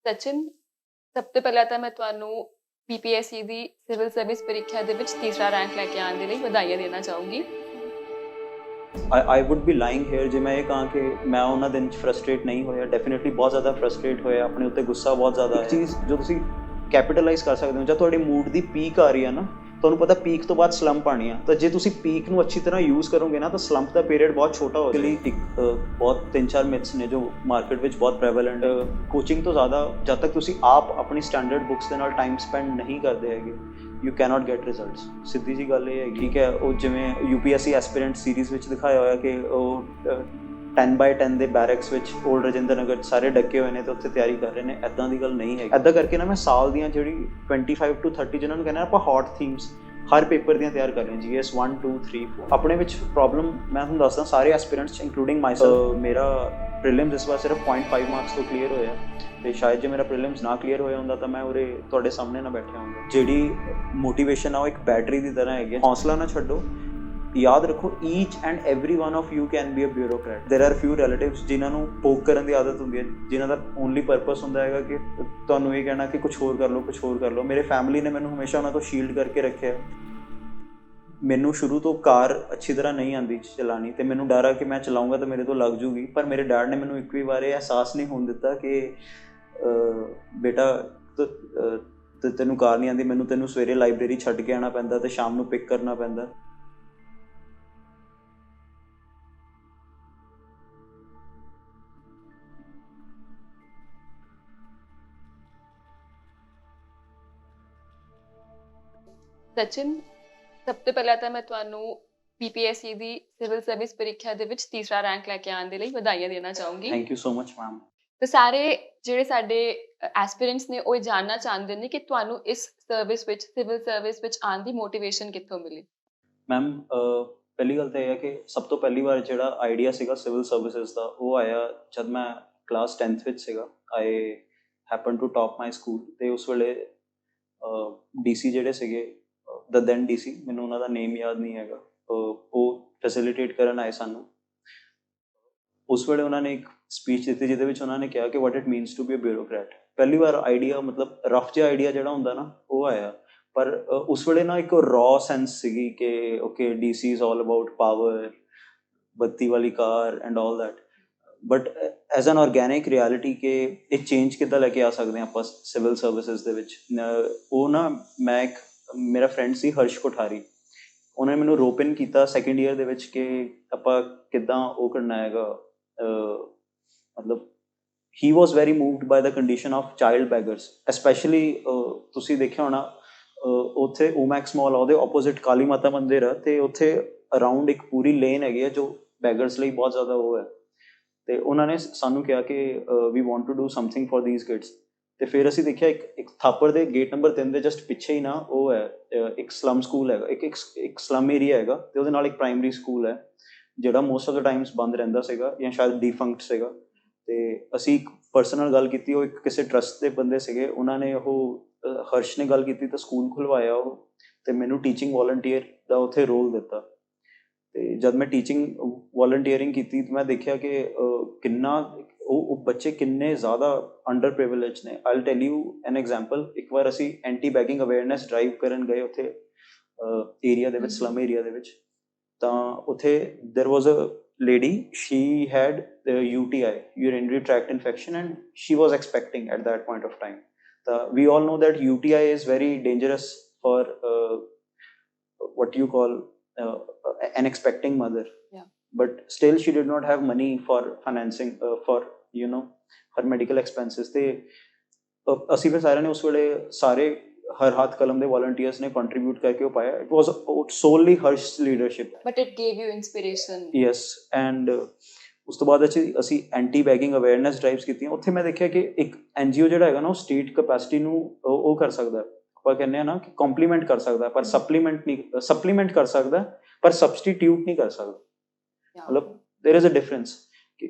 ਸਚਿਨ, ਸਭ ਤੋਂ ਪਹਿਲਾਂ ਤਾਂ ਮੈਂ ਤੁਹਾਨੂੰ ਪੀਪੀਐਸਸੀ ਦੀ ਸਿਵਲ ਸਰਵਿਸ ਪ੍ਰੀਖਿਆ ਦੇ ਵਿੱਚ ਤੀਸਰਾ ਰੈਂਕ ਲੈ ਕੇ ਆਉਣ ਦੇ ਲਈ ਵਧਾਈਆਂ ਦੇਣਾ ਚਾਹੂੰਗੀ। I would be lying here ਜੇ ਮੈਂ ਇਹ ਕਹਾਂ ਕਿ ਮੈਂ ਉਹਨਾਂ ਦਿਨ 'ਚ ਫਰਸਟ੍ਰੇਟ ਨਹੀਂ ਹੋਇਆ। ਡੈਫੀਨਿਟਲੀ ਬਹੁਤ ਜ਼ਿਆਦਾ ਫਰਸਟ੍ਰੇਟ ਹੋਇਆ, ਆਪਣੇ ਉੱਤੇ ਗੁੱਸਾ ਬਹੁਤ ਜ਼ਿਆਦਾ ਆਇਆ। ਚੀਜ਼ ਜੋ ਤੁਸੀਂ ਕੈਪੀਟਲਾਈਜ਼ ਕਰ ਸਕਦੇ ਹੋ, ਜਾਂ ਤੁਹਾਡੀ ਮੂਡ ਦੀ ਪੀਕ ਆ ਰਹੀ ਹੈ ਨਾ, ਤੁਹਾਨੂੰ ਪਤਾ ਪੀਕ ਤੋਂ ਬਾਅਦ ਸਲੰਪ ਆਉਣੀ ਆ, ਤਾਂ ਜੇ ਤੁਸੀਂ ਪੀਕ ਨੂੰ ਅੱਛੀ ਤਰ੍ਹਾਂ ਯੂਜ਼ ਕਰੋਗੇ ਨਾ, ਤਾਂ ਸਲੰਪ ਦਾ ਪੀਰੀਅਡ ਬਹੁਤ ਛੋਟਾ ਹੋ ਜਾਏਗਾ। ਇੱਕ ਬਹੁਤ 3-4 ਮਿਥਸ ਨੇ ਜੋ ਮਾਰਕੀਟ ਵਿੱਚ ਬਹੁਤ ਪ੍ਰੈਵਲੈਂਟ। ਕੋਚਿੰਗ ਤੋਂ ਜ਼ਿਆਦਾ ਜਦ ਤੱਕ ਤੁਸੀਂ ਆਪ ਆਪਣੀ ਸਟੈਂਡਰਡ ਬੁੱਕਸ ਦੇ ਨਾਲ ਟਾਈਮ ਸਪੈਂਡ ਨਹੀਂ ਕਰਦੇ ਹੈਗੇ, ਯੂ ਕੈਨੋਟ ਗੈਟ ਰਿਜ਼ਲਟਸ। ਸਿੱਧੀ ਜੀ ਗੱਲ ਇਹ ਹੈ। ਠੀਕ ਹੈ, ਉਹ ਜਿਵੇਂ UPSC ਐਸਪੀਰੈਂਟ ਸੀਰੀਜ਼ ਵਿੱਚ ਦਿਖਾਇਆ ਹੋਇਆ ਕਿ ਉਹ 10x10 ਦੇ ਬੈਰਕਸ ਵਿੱਚ ਓਲਡ ਰਜਿੰਦਰ ਨਗਰ ਸਾਰੇ ਡੱਕੇ ਹੋਏ ਨੇ ਤੇ ਉੱਥੇ ਤਿਆਰੀ ਕਰ ਰਹੇ ਨੇ। ਐਦਾਂ ਦੀ ਗੱਲ ਨਹੀਂ ਹੈ। ਐਦਾਂ ਕਰਕੇ ਨਾ ਮੈਂ ਸਾਲ ਦੀਆਂ ਜਿਹੜੀ 25 to 30 ਜਿਹਨਾਂ ਨੂੰ ਕਹਿੰਦੇ ਆਪਾਂ ਹੌਟ ਥੀਮਸ ਹਰ ਪੇਪਰ ਦੀਆਂ ਤਿਆਰ ਕਰ ਰਹੇ ਹਾਂ। GS 1 2 3 4 ਆਪਣੇ ਵਿੱਚ ਪ੍ਰੋਬਲਮ ਮੈਂ ਤੁਹਾਨੂੰ ਦੱਸਦਾ, ਸਾਰੇ ਐਸਪੀਰੈਂਟਸ ਇੰਕਲੂਡਿੰਗ ਮਾਈਸੈਲਫ, ਮੇਰਾ ਪ੍ਰੀਲਿਮਸ ਇਸ ਵਾਰ ਸਿਰਫ 0.5 ਮਾਰਕਸ ਤੋਂ ਕਲੀਅਰ ਹੋਇਆ, ਤੇ ਸ਼ਾਇਦ ਜੇ ਮੇਰਾ ਪ੍ਰੀਲਿਮਸ ਨਾ ਕਲੀਅਰ ਹੋਇਆ ਹੁੰਦਾ ਤਾਂ ਮੈਂ ਉਰੇ ਤੁਹਾਡੇ ਸਾਹਮਣੇ ਨਾ ਬੈਠਿਆ ਹੁੰਦਾ। ਜਿਹੜੀ ਮੋਟੀਵੇਸ਼ਨ ਆ ਉਹ ਇੱਕ ਬੈਟਰੀ ਦੀ ਤਰ੍ਹਾਂ ਹੈਗੀ। ਹੌਸਲਾ ਨਾ ਛੱਡੋ। ਯਾਦ ਰੱਖੋ, each and every one of you can be a bureaucrat. There are few relatives ਜਿਨ੍ਹਾਂ ਨੂੰ ਪੋਕ ਕਰਨ ਦੀ ਆਦਤ ਹੁੰਦੀ ਹੈ, ਜਿਨ੍ਹਾਂ ਦਾ ਓਨਲੀ ਪਰਪਸ ਹੁੰਦਾ ਹੈਗਾ ਕਿ ਤੁਹਾਨੂੰ ਇਹ ਕਹਿਣਾ ਕਿ ਕੁਛ ਹੋਰ ਕਰ ਲਓ, ਕੁਛ ਹੋਰ ਕਰ ਲਓ। ਮੇਰੇ ਫੈਮਿਲੀ ਨੇ ਮੈਨੂੰ ਹਮੇਸ਼ਾ ਉਹਨਾਂ ਤੋਂ ਸ਼ੀਲਡ ਕਰਕੇ ਰੱਖਿਆ। ਮੈਨੂੰ ਸ਼ੁਰੂ ਤੋਂ ਕਾਰ ਅੱਛੀ ਤਰ੍ਹਾਂ ਨਹੀਂ ਆਉਂਦੀ ਚਲਾਉਣੀ, ਤੇ ਮੈਨੂੰ ਡਰ ਆ ਕਿ ਮੈਂ ਚਲਾਊਂਗਾ ਤਾਂ ਮੇਰੇ ਤੋਂ ਲੱਗ ਜੂਗੀ। ਪਰ ਮੇਰੇ ਡੈਡ ਨੇ ਮੈਨੂੰ ਇੱਕ ਵੀ ਵਾਰ ਇਹ ਅਹਿਸਾਸ ਨਹੀਂ ਹੋਣ ਦਿੱਤਾ ਕਿ ਬੇਟਾ ਤੈਨੂੰ ਕਾਰ ਨਹੀਂ ਆਉਂਦੀ, ਤੈਨੂੰ ਸਵੇਰੇ ਲਾਇਬ੍ਰੇਰੀ ਛੱਡ ਕੇ ਆਉਣਾ ਪੈਂਦਾ ਤੇ ਸ਼ਾਮ ਨੂੰ ਪਿਕ ਕਰਨਾ ਪੈਂਦਾ। ਸਚਿਨ, ਸਭ ਤੋਂ ਪਹਿਲਾਂ ਤਾਂ ਮੈਂ ਤੁਹਾਨੂੰ ਪੀਪੀਐਸਸੀ ਦੀ ਸਿਵਲ ਸਰਵਿਸ ਪ੍ਰੀਖਿਆ ਦੇ ਵਿੱਚ ਤੀਸਰਾ ਰੈਂਕ ਲੈ ਕੇ ਆਉਣ ਦੇ ਲਈ ਵਧਾਈਆਂ ਦੇਣਾ ਚਾਹੂੰਗੀ। Thank you so much ma'am. ਤੇ ਸਾਰੇ ਜਿਹੜੇ ਸਾਡੇ ਐਸਪੀਰੈਂਟਸ ਨੇ ਉਹ ਇਹ ਜਾਣਨਾ ਚਾਹੁੰਦੇ ਨੇ ਕਿ ਤੁਹਾਨੂੰ ਇਸ ਸਰਵਿਸ ਵਿੱਚ, ਸਿਵਲ ਸਰਵਿਸ ਵਿੱਚ ਆਉਣ ਦੀ ਮੋਟੀਵੇਸ਼ਨ ਕਿੱਥੋਂ ਮਿਲੀ? ਮੈਮ, ਪਹਿਲੀ ਗੱਲ ਤਾਂ ਇਹ ਹੈ ਕਿ ਸਭ ਤੋਂ ਪਹਿਲੀ ਵਾਰ ਜਿਹੜਾ ਆਈਡੀਆ ਸੀਗਾ ਸਿਵਲ ਸਰਵਿਸਿਜ਼ ਦਾ, ਉਹ ਆਇਆ ਜਦ ਮੈਂ ਕਲਾਸ 10th ਵਿੱਚ ਸੀਗਾ। I happen to top my school, ਅਤੇ ਉਸ ਵੇਲੇ DC ਜਿਹੜੇ ਸੀਗੇ, ਦ ਦੈਨ DC, ਮੈਨੂੰ ਉਹਨਾਂ ਦਾ ਨੇਮ ਯਾਦ ਨਹੀਂ ਹੈਗਾ, ਉਹ ਫੈਸਿਲੀਟੇਟ ਕਰਨ ਆਏ ਸਾਨੂੰ। ਉਸ ਵੇਲੇ ਉਹਨਾਂ ਨੇ ਇੱਕ ਸਪੀਚ ਦਿੱਤੀ ਜਿਹਦੇ ਵਿੱਚ ਉਹਨਾਂ ਨੇ ਕਿਹਾ ਕਿ what it means to be a bureaucrat. ਪਹਿਲੀ ਵਾਰ ਆਈਡੀਆ, ਮਤਲਬ ਰਫ ਜਿਹਾ ਆਈਡੀਆ ਜਿਹੜਾ ਹੁੰਦਾ ਨਾ, ਉਹ ਆਇਆ। ਪਰ ਉਸ ਵੇਲੇ ਨਾ ਇੱਕ ਰॉ ਸੈਂਸ ਸੀਗੀ ਕਿ okay, DC is all about power, ਬੱਤੀ ਵਾਲੀ ਕਾਰ and all that. But as an organic reality ਕਿ ਇਹ ਚੇਂਜ ਕਿੱਦਾਂ ਲੈ ਕੇ ਆ ਸਕਦੇ ਹਾਂ ਆਪਾਂ ਸਿਵਲ ਸਰਵਿਸਿਜ਼ ਦੇ ਵਿੱਚ। ਉਹ ਨਾ, ਮੇਰਾ ਫਰੈਂਡ ਸੀ ਹਰਸ਼ ਕੋਠਾਰੀ, ਉਹਨੇ ਮੈਨੂੰ ਰੋਪ ਇਨ ਕੀਤਾ ਸੈਕਿੰਡ ਈਅਰ ਦੇ ਵਿੱਚ ਕਿ ਆਪਾਂ ਕਿੱਦਾਂ ਉਹ ਕਰਨਾ ਹੈਗਾ। ਮਤਲਬ he was very moved by the condition of child beggars, especially ਤੁਸੀਂ ਦੇਖਿਆ ਹੋਣਾ ਉੱਥੇ ਓਮੈਕਸ ਮਾਲ ਆ, ਉਹਦੇ ਆਪੋਜ਼ਿਟ ਕਾਲੀ ਮਾਤਾ ਮੰਦਿਰ ਆ, ਅਤੇ ਉੱਥੇ ਅਰਾਊਂਡ ਇੱਕ ਪੂਰੀ ਲੇਨ ਹੈਗੀ ਆ ਜੋ ਬੈਗਰਸ ਲਈ ਬਹੁਤ ਜ਼ਿਆਦਾ ਉਹ ਹੈ। ਅਤੇ ਉਹਨਾਂ ਨੇ ਸਾਨੂੰ ਕਿਹਾ ਕਿ we want to do something for these kids. ਅਤੇ ਫਿਰ ਅਸੀਂ ਦੇਖਿਆ ਇੱਕ ਥਾਪਰ ਦੇ ਗੇਟ ਨੰਬਰ 3 ਦੇ ਜਸਟ ਪਿੱਛੇ ਹੀ ਨਾ ਉਹ ਹੈ, ਇੱਕ ਸਲਮ ਸਕੂਲ ਹੈਗਾ, ਇੱਕ ਸਲਮ ਏਰੀਆ ਹੈਗਾ, ਅਤੇ ਉਹਦੇ ਨਾਲ ਇੱਕ ਪ੍ਰਾਇਮਰੀ ਸਕੂਲ ਹੈ ਜਿਹੜਾ ਮੋਸਟ ਆਫ ਦਾ ਟਾਈਮਸ ਬੰਦ ਰਹਿੰਦਾ ਸੀਗਾ ਜਾਂ ਸ਼ਾਇਦ ਡੀਫੰਕਟ ਸੀਗਾ। ਅਤੇ ਅਸੀਂ ਇੱਕ ਪਰਸਨਲ ਗੱਲ ਕੀਤੀ, ਉਹ ਇੱਕ ਕਿਸੇ ਟਰਸਟ ਦੇ ਬੰਦੇ ਸੀਗੇ, ਉਹਨਾਂ ਨੇ ਉਹ ਹਰਸ਼ ਨੇ ਗੱਲ ਕੀਤੀ ਤਾਂ ਸਕੂਲ ਖੁਲਵਾਇਆ ਉਹ, ਅਤੇ ਮੈਨੂੰ ਟੀਚਿੰਗ ਵਾਲੰਟੀਅਰ ਦਾ ਉੱਥੇ ਰੋਲ ਦਿੱਤਾ। ਅਤੇ ਜਦ ਮੈਂ ਟੀਚਿੰਗ ਵਾਲੰਟੀਅਰਿੰਗ ਕੀਤੀ ਤਾਂ ਮੈਂ ਦੇਖਿਆ ਕਿ ਕਿੰਨਾ ਉਹ ਬੱਚੇ ਕਿੰਨੇ ਜ਼ਿਆਦਾ ਅੰਡਰ ਪ੍ਰਿਵਿਲੇਜ ਨੇ। I will tell U N example. ਇੱਕ ਵਾਰ ਅਸੀਂ ਐਂਟੀ ਬੈਗਿੰਗ ਅਵੇਅਰਨੈਸ ਡਰਾਈਵ ਕਰਨ ਗਏ ਉੱਥੇ ਏਰੀਆ ਦੇ ਵਿੱਚ, ਸਲਮ ਏਰੀਆ ਦੇ ਵਿੱਚ, ਤਾਂ ਉੱਥੇ ਦੇਰ ਵਾਜ਼ ਅ lady, she had UTI, urinary tract infection, and she was expecting at that point of time. We all know that UTI is very dangerous for what you call an expecting mother. Yeah. But still she did not have money for financing for her medical expenses. ਤੇ ਅਸੀਂ ਫਿਰ ਸਾਰਿਆਂ ਨੇ ਉਸ ਵੇਲੇ ਸਾਰੇ ਹਰ ਹੱਥ ਕਲਮ ਦੇ ਵਾਲੰਟੀਅਰਸ ਨੇ ਕੰਟਰੀਬਿਊਟ ਕਰਕੇ ਉਹ ਪਾਇਆ। It was solely harsh leadership. But it gave you inspiration. Yes, and ਉਸ ਤੋਂ ਬਾਅਦ ਅਸੀਂ ਐਂਟੀ ਬੈਗਿੰਗ ਅਵੇਅਰਨੈਸ ਡਰਾਈਵਸ ਕੀਤੀਆਂ। ਉੱਥੇ ਮੈਂ ਦੇਖਿਆ ਕਿ ਇੱਕ NGO ਜਿਹੜਾ ਹੈਗਾ ਨਾ, ਉਹ ਸਟੇਟ ਕਪੈਸਿਟੀ ਨੂੰ ਉਹ ਕਰ ਸਕਦਾ, ਆਪਾਂ ਕਹਿੰਦੇ ਹਾਂ ਨਾ ਕਿ ਕੰਪਲੀਮੈਂਟ ਕਰ ਸਕਦਾ, ਪਰ ਸਪਲੀਮੈਂਟ ਕਰ ਸਕਦਾ, ਪਰ ਸਬਸਟੀਟਿਊਟ ਨਹੀਂ ਕਰ ਸਕਦਾ। ਮਤਲਬ ਦੇਰ ਇਜ਼ ਅ ਡਿਫਰੈਂਸ,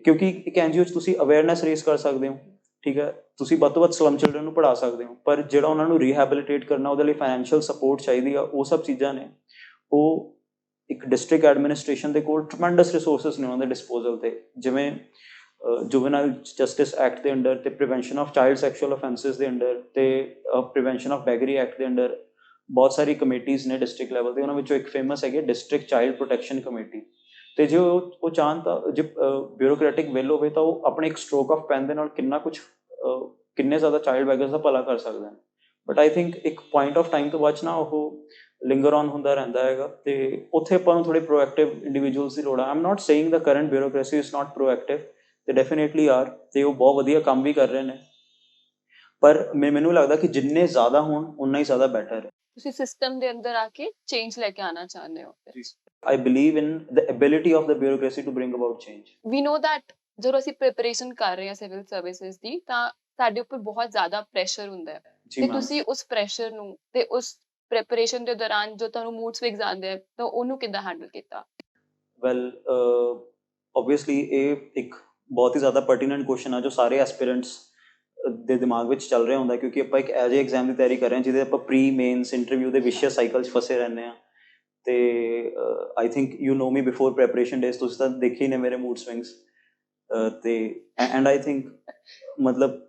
ਕਿਉਂਕਿ ਇੱਕ NGO 'ਚ ਤੁਸੀਂ ਅਵੇਅਰਨੈਸ ਰੇਜ਼ ਕਰ ਸਕਦੇ ਹੋ, ਠੀਕ ਹੈ, ਤੁਸੀਂ ਵੱਧ ਤੋਂ ਵੱਧ ਸਲਮ ਚਿਲਡਰਨ ਨੂੰ ਪੜ੍ਹਾ ਸਕਦੇ ਹੋ, ਪਰ ਜਿਹੜਾ ਉਹਨਾਂ ਨੂੰ ਰੀਹੈਬਿਲਿਟੇਟ ਕਰਨਾ, ਉਹਦੇ ਲਈ ਫਾਈਨੈਂਸ਼ੀਅਲ ਸਪੋਰਟ ਚਾਹੀਦੀ ਆ, ਉਹ ਸਭ ਚੀਜ਼ਾਂ ਨੇ। ਉਹ ਇੱਕ ਡਿਸਟ੍ਰਿਕਟ ਐਡਮਿਨਿਸਟ੍ਰੇਸ਼ਨ ਦੇ ਕੋਲ ਟਰਮੈਂਡਸ ਰਿਸੋਰਸਿਸ ਨੇ ਉਹਨਾਂ ਦੇ ਡਿਸਪੋਜ਼ਲ 'ਤੇ। ਜਿਵੇਂ ਜੁਵੇਨਾਈਲ ਜਸਟਿਸ ਐਕਟ ਦੇ ਅੰਡਰ ਤੇ ਪ੍ਰੀਵੈਂਸ਼ਨ ਆਫ ਚਾਈਲਡ ਸੈਕਸ਼ੂਅਲ ਅਫੈਂਸਿਸ ਦੇ ਅੰਡਰ ਤੇ ਪ੍ਰੀਵੈਂਸ਼ਨ ਆਫ ਬੈਗਰੀ ਐਕਟ ਦੇ ਅੰਡਰ ਬਹੁਤ ਸਾਰੀ ਕਮੇਟੀਜ਼ ਨੇ ਡਿਸਟ੍ਰਿਕਟ ਲੈਵਲ ਤੇ, ਉਹਨਾਂ ਵਿੱਚੋਂ ਇੱਕ ਫੇਮਸ ਹੈਗੀ ਡਿਸਟ੍ਰਿਕਟ ਚਾਈਲਡ ਪ੍ਰੋਟੈਕਸ਼ਨ ਕਮੇਟੀ। ਤੇ ਜੇ ਉਹ ਚਾਹਣ ਤਾਂ ਜੇ ਬਿਊਰੋਕ੍ਰੈਟਿਕ ਵਿਲ ਹੋਵੇ ਤਾਂ ਉਹ ਆਪਣੇ ਇੱਕ ਸਟ੍ਰੋਕ ਆਫ ਪੈਨ ਦੇ ਨਾਲ ਕਿੰਨੇ ਜ਼ਿਆਦਾ ਚਾਈਲਡ ਬੈਗਰਸ ਦਾ ਭਲਾ ਕਰ ਸਕਦੇ ਹਨ। ਬਟ ਆਈ ਥਿੰਕ ਇੱਕ ਪੁਆਇੰਟ ਆਫ ਟਾਈਮ ਤੋਂ ਬਾਅਦ ਨਾ ਉਹ ਲਿੰਗਰ ਔਨ ਹੁੰਦਾ ਰਹਿੰਦਾ ਹੈਗਾ, ਤੇ ਉੱਥੇ ਆਪਾਂ ਨੂੰ ਥੋੜੇ ਪ੍ਰੋਐਕਟਿਵ ਇੰਡੀਵਿਜੂਅਲਸ ਦੀ ਲੋੜ ਆ। I am not saying the current bureaucracy is not proactive, ਤੇ ਡੈਫੀਨੇਟਲੀ ਆਰ, ਤੇ ਉਹ ਬਹੁਤ ਵਧੀਆ ਕੰਮ ਵੀ ਕਰ ਰਹੇ ਨੇ, ਪਰ ਮੈਨੂੰ ਲੱਗਦਾ ਕਿ ਜਿੰਨੇ ਜ਼ਿਆਦਾ ਹੋਣ ਉਨਾ ਹੀ ਜ਼ਿਆਦਾ ਬੈਟਰ ਹੈ। ਤੁਸੀਂ ਸਿਸਟਮ ਦੇ ਅੰਦਰ ਆ ਕੇ ਚੇਂਜ ਲੈ ਕੇ ਆਉਣਾ ਚਾਹੁੰਦੇ ਹੋ। I believe in the ability of the bureaucracy to bring about change. We know that ਜਦੋਂ ਅਸੀਂ ਪ੍ਰਿਪਰੇਸ਼ਨ ਕਰ ਰਹੇ ਹਾਂ ਸਿਵਲ ਸਰਵਿਸਿਜ਼ ਦੀ, ਤਾਂ ਸਾਡੇ ਉੱਪਰ ਬਹੁਤ ਜ਼ਿਆਦਾ ਪ੍ਰੈਸ਼ਰ ਹੁੰਦਾ ਹੈ, ਤੇ ਤੁਸੀਂ ਉਸ ਪ੍ਰੈਸ਼ਰ ਨੂੰ ਤੇ ਉਸ ਪ੍ਰਿਪਰੇਸ਼ਨ ਦੇ ਦੌਰਾਨ ਜੋ ਤੁਹਾਨੂੰ ਮੂਡ ਸਵਿੰਗਸ ਆਉਂਦੇ ਆ, ਤਾਂ ਉਹਨੂੰ ਕਿੱਦਾਂ ਹੈਂਡਲ ਕੀਤਾ? ਵੈਲ ਓਬਵੀਅਸਲੀ ਇਹ ਇੱਕ ਬਹੁਤ ਹੀ ਜ਼ਿਆਦਾ ਪਰਟੀਨੈਂਟ ਕੁਐਸਚਨ ਆ ਜੋ ਸਾਰੇ ਐਸਪੀਰੈਂਟਸ ਦੇ ਦਿਮਾਗ ਵਿੱਚ ਚੱਲ ਰਿਹਾ ਹੁੰਦਾ, ਕਿਉਂਕਿ ਆਪਾਂ ਇੱਕ ਐਜ ਏ ਐਗਜ਼ਾਮ ਦੀ ਤਿਆਰੀ ਕਰ ਰਹੇ ਹਾਂ ਜਿਹਦੇ ਆਪਾਂ ਪ੍ਰੀ ਮੇਨਸ ਇੰਟਰਵਿਊ ਦੇ ਵਿਸ਼ੇਸ਼ ਸਾਈਕਲ 'ਚ ਫਸੇ ਰਹਿੰਦੇ ਹਾਂ। ਤੇ I think you know me before preparation days, ਤੁਸੀਂ ਤਾਂ ਦੇਖੇ ਹੀ ਨੇ ਮੇਰੇ ਮੂਡ ਸਵਿੰਗਸ, ਤੇ ਐਂਡ ਆਈ ਥਿੰਕ ਮਤਲਬ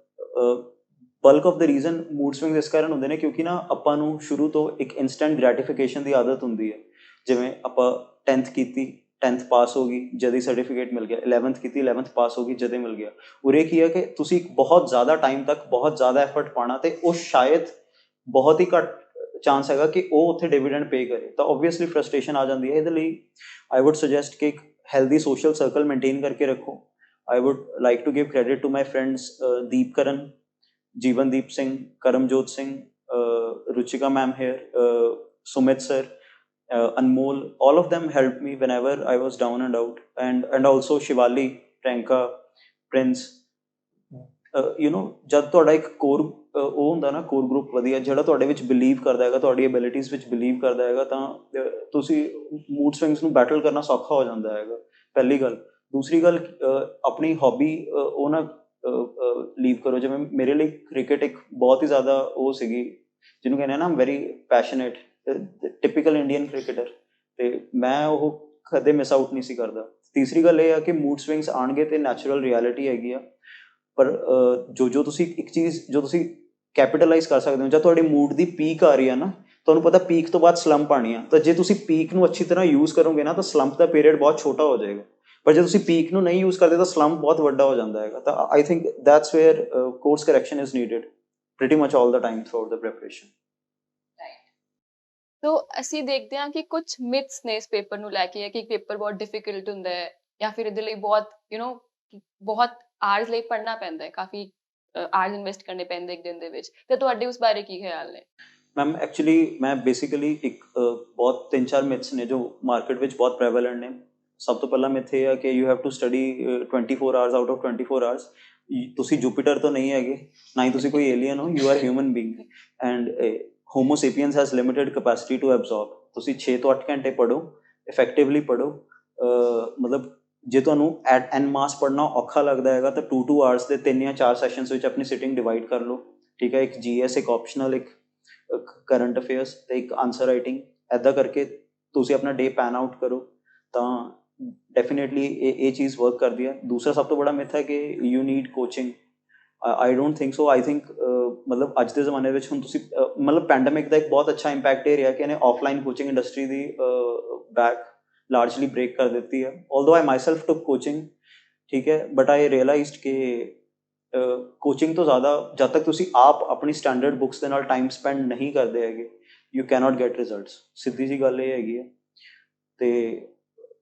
bulk of the reason mood swings ਇਸ ਕਾਰਨ ਹੁੰਦੇ ਨੇ ਕਿਉਂਕਿ ਨਾ ਆਪਾਂ ਨੂੰ ਸ਼ੁਰੂ ਤੋਂ ਇੱਕ ਇਨਸਟੈਂਟ ਗ੍ਰੈਟੀਫਿਕੇਸ਼ਨ ਦੀ ਆਦਤ ਹੁੰਦੀ ਹੈ। ਜਿਵੇਂ ਆਪਾਂ 10th ਕੀਤੀ, 10th ਪਾਸ ਹੋ ਗਈ, ਜਦ ਹੀ ਸਰਟੀਫਿਕੇਟ ਮਿਲ ਗਿਆ। 11th ਕੀਤੀ, 11th ਪਾਸ ਹੋ ਗਈ, ਜਦ ਹੀ ਮਿਲ ਗਿਆ। ਉਰੇ ਕੀ ਹੈ ਕਿ ਤੁਸੀਂ ਬਹੁਤ ਜ਼ਿਆਦਾ ਟਾਈਮ ਤੱਕ ਬਹੁਤ ਜ਼ਿਆਦਾ ਐਫਰਟ ਪਾਉਣਾ, ਤੇ ਉਹ ਸ਼ਾਇਦ ਬਹੁਤ ਹੀ ਘੱਟ ਚਾਂਸ ਹੈਗਾ ਕਿ ਉਹ ਉੱਥੇ ਡਿਵੀਡੈਂਡ ਪੇ ਕਰੇ, ਤਾਂ ਓਬਵੀਅਸਲੀ ਫਰਸਟ੍ਰੇਸ਼ਨ ਆ ਜਾਂਦੀ ਹੈ। ਇਹਦੇ ਲਈ ਆਈ ਵੁੱਡ ਸੁਜੈਸਟ ਕਿ ਇੱਕ ਹੈਲਦੀ ਸੋਸ਼ਲ ਸਰਕਲ ਮੇਨਟੇਨ ਕਰਕੇ ਰੱਖੋ। I would like to give credit to my friends Deep Karan, Jeevandeep Singh, Karamjot Singh, Ruchika ma'am here, Sumit sir, Anmol. All of them helped me whenever I was down and out, and also Shivali, Priyanka, Prince. ਜਦ ਤੁਹਾਡਾ ਇੱਕ core ਉਹ ਹੁੰਦਾ ਨਾ, core group ਵਧੀਆ, ਜਿਹੜਾ ਤੁਹਾਡੇ ਵਿੱਚ ਬਿਲੀਵ ਕਰਦਾ ਹੈਗਾ, ਤੁਹਾਡੀ ਐਬਿਲਿਟੀਜ਼ ਵਿੱਚ ਬਿਲੀਵ ਕਰਦਾ ਹੈਗਾ, ਤਾਂ ਤੁਸੀਂ ਮੂਡ ਸਵਿੰਗਸ ਨੂੰ ਬੈਟਲ ਕਰਨਾ ਸੌਖਾ ਹੋ ਜਾਂਦਾ ਹੈਗਾ, ਪਹਿਲੀ ਗੱਲ। ਦੂਸਰੀ ਗੱਲ, ਆਪਣੀ ਹੌਬੀ ਉਹ ਨਾ ਲੀਵ ਕਰੋ। ਜਿਵੇਂ ਮੇਰੇ ਲਈ ਕ੍ਰਿਕਟ ਇੱਕ ਬਹੁਤ ਹੀ ਜ਼ਿਆਦਾ ਉਹ ਸੀਗੀ, ਜਿਹਨੂੰ ਕਹਿੰਦੇ ਨਾ very passionate, typical Indian cricketer, ਤੇ ਮੈਂ ਉਹ ਕਦੇ ਮਿਸ ਆਊਟ ਨਹੀਂ ਸੀ ਕਰਦਾ। ਤੀਸਰੀ ਗੱਲ ਇਹ ਆ ਕਿ ਮੂਡ ਸਵਿੰਗਸ ਆਉਣਗੇ ਤੇ ਨੈਚੁਰਲ ਰਿਐਲਿਟੀ ਹੈਗੀ ਆ, ਪਰ ਜੋ ਤੁਸੀਂ ਇੱਕ ਚੀਜ਼ ਜੋ ਤੁਸੀਂ ਕੈਪੀਟਲਾਈਜ਼ ਕਰ ਸਕਦੇ ਹੋ, ਜਦ ਤੁਹਾਡੇ ਮੂਡ ਦੀ ਪੀਕ ਆ ਰਹੀ ਆ ਨਾ, ਤੁਹਾਨੂੰ ਪਤਾ ਪੀਕ ਤੋਂ ਬਾਅਦ ਸਲੰਪ ਆਉਣੀ ਆ, ਤਾਂ ਜੇ ਤੁਸੀਂ ਪੀਕ ਨੂੰ ਅੱਛੀ ਤਰ੍ਹਾਂ ਯੂਜ਼ ਕਰੋਗੇ ਨਾ, ਤਾਂ ਸਲੰਪ ਦਾ ਪੀਰੀਅਡ ਬਹੁਤ ਛੋਟਾ ਹੋ ਜਾਏਗਾ। ਪਰ ਜੇ ਤੁਸੀਂ ਪੀਕ ਨੂੰ ਨਹੀਂ ਯੂਜ਼ ਕਰਦੇ ਤਾਂ ਸਲੰਪ ਬਹੁਤ ਵੱਡਾ ਹੋ ਜਾਂਦਾ ਹੈਗਾ। ਤਾਂ I think that's where course correction is needed pretty much all the time through the preparation. So ਅਸੀਂ ਦੇਖਦੇ ਹਾਂ ਕਿ ਕੁਝ ਮਿਥਸ ਨੇ ਇਸ ਪੇਪਰ ਨੂੰ ਲੈ ਕੇ, ਕਿ ਪੇਪਰ ਬਹੁਤ ਡਿਫਿਕਲਟ ਹੁੰਦਾ ਹੈ, ਜਾਂ ਫਿਰ ਇਹਦੇ ਲਈ ਬਹੁਤ ਬਹੁਤ ਆਵਰਸ ਲਈ ਪੜ੍ਹਨਾ ਪੈਂਦਾ ਹੈ, ਕਾਫੀ ਆਵਰਸ ਇਨਵੈਸਟ ਕਰਨੇ ਪੈਂਦੇ ਇੱਕ ਦਿਨ ਦੇ ਵਿੱਚ, ਤੇ ਤੁਹਾਡੇ ਉਸ ਬਾਰੇ ਕੀ ਖਿਆਲ ਨੇ? ਮੈਮ ਐਕਚੁਅਲੀ ਮੈਂ ਬੇਸਿਕਲੀ ਇੱਕ ਬਹੁਤ 3-4 ਮਿਥਸ ਨੇ ਜੋ ਮਾਰਕੀਟ ਵਿੱਚ ਬਹੁਤ ਪ੍ਰੈਵਲੈਂਟ ਨੇ। ਸਭ ਤੋਂ ਪਹਿਲਾ ਮਿਥ ਇਹ ਹੈ ਕਿ you have to study 24 hours out of 24 hours. ਤੁਸੀਂ ਜੁਪੀਟਰ ਤੋਂ ਨਹੀਂ ਹੈਗੇ, ਨਾ ਹੀ ਤੁਸੀਂ ਕੋਈ ਏਲੀਅਨ ਹੋ, you are human being, and homo sapiens has limited capacity to absorb. ਤੁਸੀਂ 6 ਤੋਂ 8 ਘੰਟੇ ਪੜ੍ਹੋ, ਇਫੈਕਟਿਵਲੀ ਪੜ੍ਹੋ। ਮਤਲਬ ਜੇ ਤੁਹਾਨੂੰ ਐਨ ਮਾਸ ਪੜ੍ਹਨਾ ਔਖਾ ਲੱਗਦਾ ਹੈਗਾ ਤਾਂ 2 ਆਵਰਸ ਦੇ 3 ਜਾਂ 4 ਸੈਸ਼ਨਸ ਵਿੱਚ ਆਪਣੀ ਸਿਟਿੰਗ ਡਿਵਾਈਡ ਕਰ ਲਓ, ਠੀਕ ਹੈ। ਇੱਕ GS, ਇੱਕ ਆਪਸ਼ਨਲ, ਇੱਕ ਕਰੰਟ ਅਫੇਅਰਸ ਤੇ ਇੱਕ ਆਨਸਰ ਰਾਈਟਿੰਗ। ਇੱਦਾਂ ਕਰਕੇ ਤੁਸੀਂ ਆਪਣਾ ਡੇ ਪੈਨ ਆਊਟ ਕਰੋ, ਤਾਂ ਡੈਫੀਨੇਟਲੀ ਇਹ ਚੀਜ਼ ਵਰਕ ਕਰਦੀ ਹੈ। ਦੂਸਰਾ ਸਭ ਤੋਂ ਬੜਾ ਮਿਥ ਹੈ ਕਿ you need coaching. I don't think so. I think ਮਤਲਬ ਅੱਜ ਦੇ ਜ਼ਮਾਨੇ ਵਿੱਚ ਹੁਣ ਤੁਸੀਂ ਮਤਲਬ ਪੈਂਡੇਮਿਕ ਦਾ ਇੱਕ ਬਹੁਤ ਅੱਛਾ ਇੰਪੈਕਟ ਇਹ ਰਿਹਾ ਕਿ ਇਹਨੇ ਆਫਲਾਈਨ ਕੋਚਿੰਗ ਇੰਡਸਟਰੀ ਦੀ ਬੈਕ ਲਾਰਜਲੀ ਬ੍ਰੇਕ ਕਰ ਦਿੱਤੀ ਹੈ। ਆਲਦੋ ਆਈ ਮਾਈਸੈਲਫ ਟੁਕ ਕੋਚਿੰਗ, ਠੀਕ ਹੈ, ਬਟ ਆਈ ਰੀਅਲਾਈਜ਼ਡ ਕਿ ਕੋਚਿੰਗ ਤੋਂ ਜ਼ਿਆਦਾ ਜਦ ਤੱਕ ਤੁਸੀਂ ਆਪ ਆਪਣੀ ਸਟੈਂਡਰਡ ਬੁੱਕਸ ਦੇ ਨਾਲ ਟਾਈਮ ਸਪੈਂਡ ਨਹੀਂ ਕਰਦੇ ਹੈਗੇ, ਯੂ ਕੈਨੋਟ ਗੈਟ ਰਿਜ਼ਲਟਸ। ਸਿੱਧੀ ਜਿਹੀ ਗੱਲ ਇਹ ਹੈਗੀ ਹੈ। ਤੇ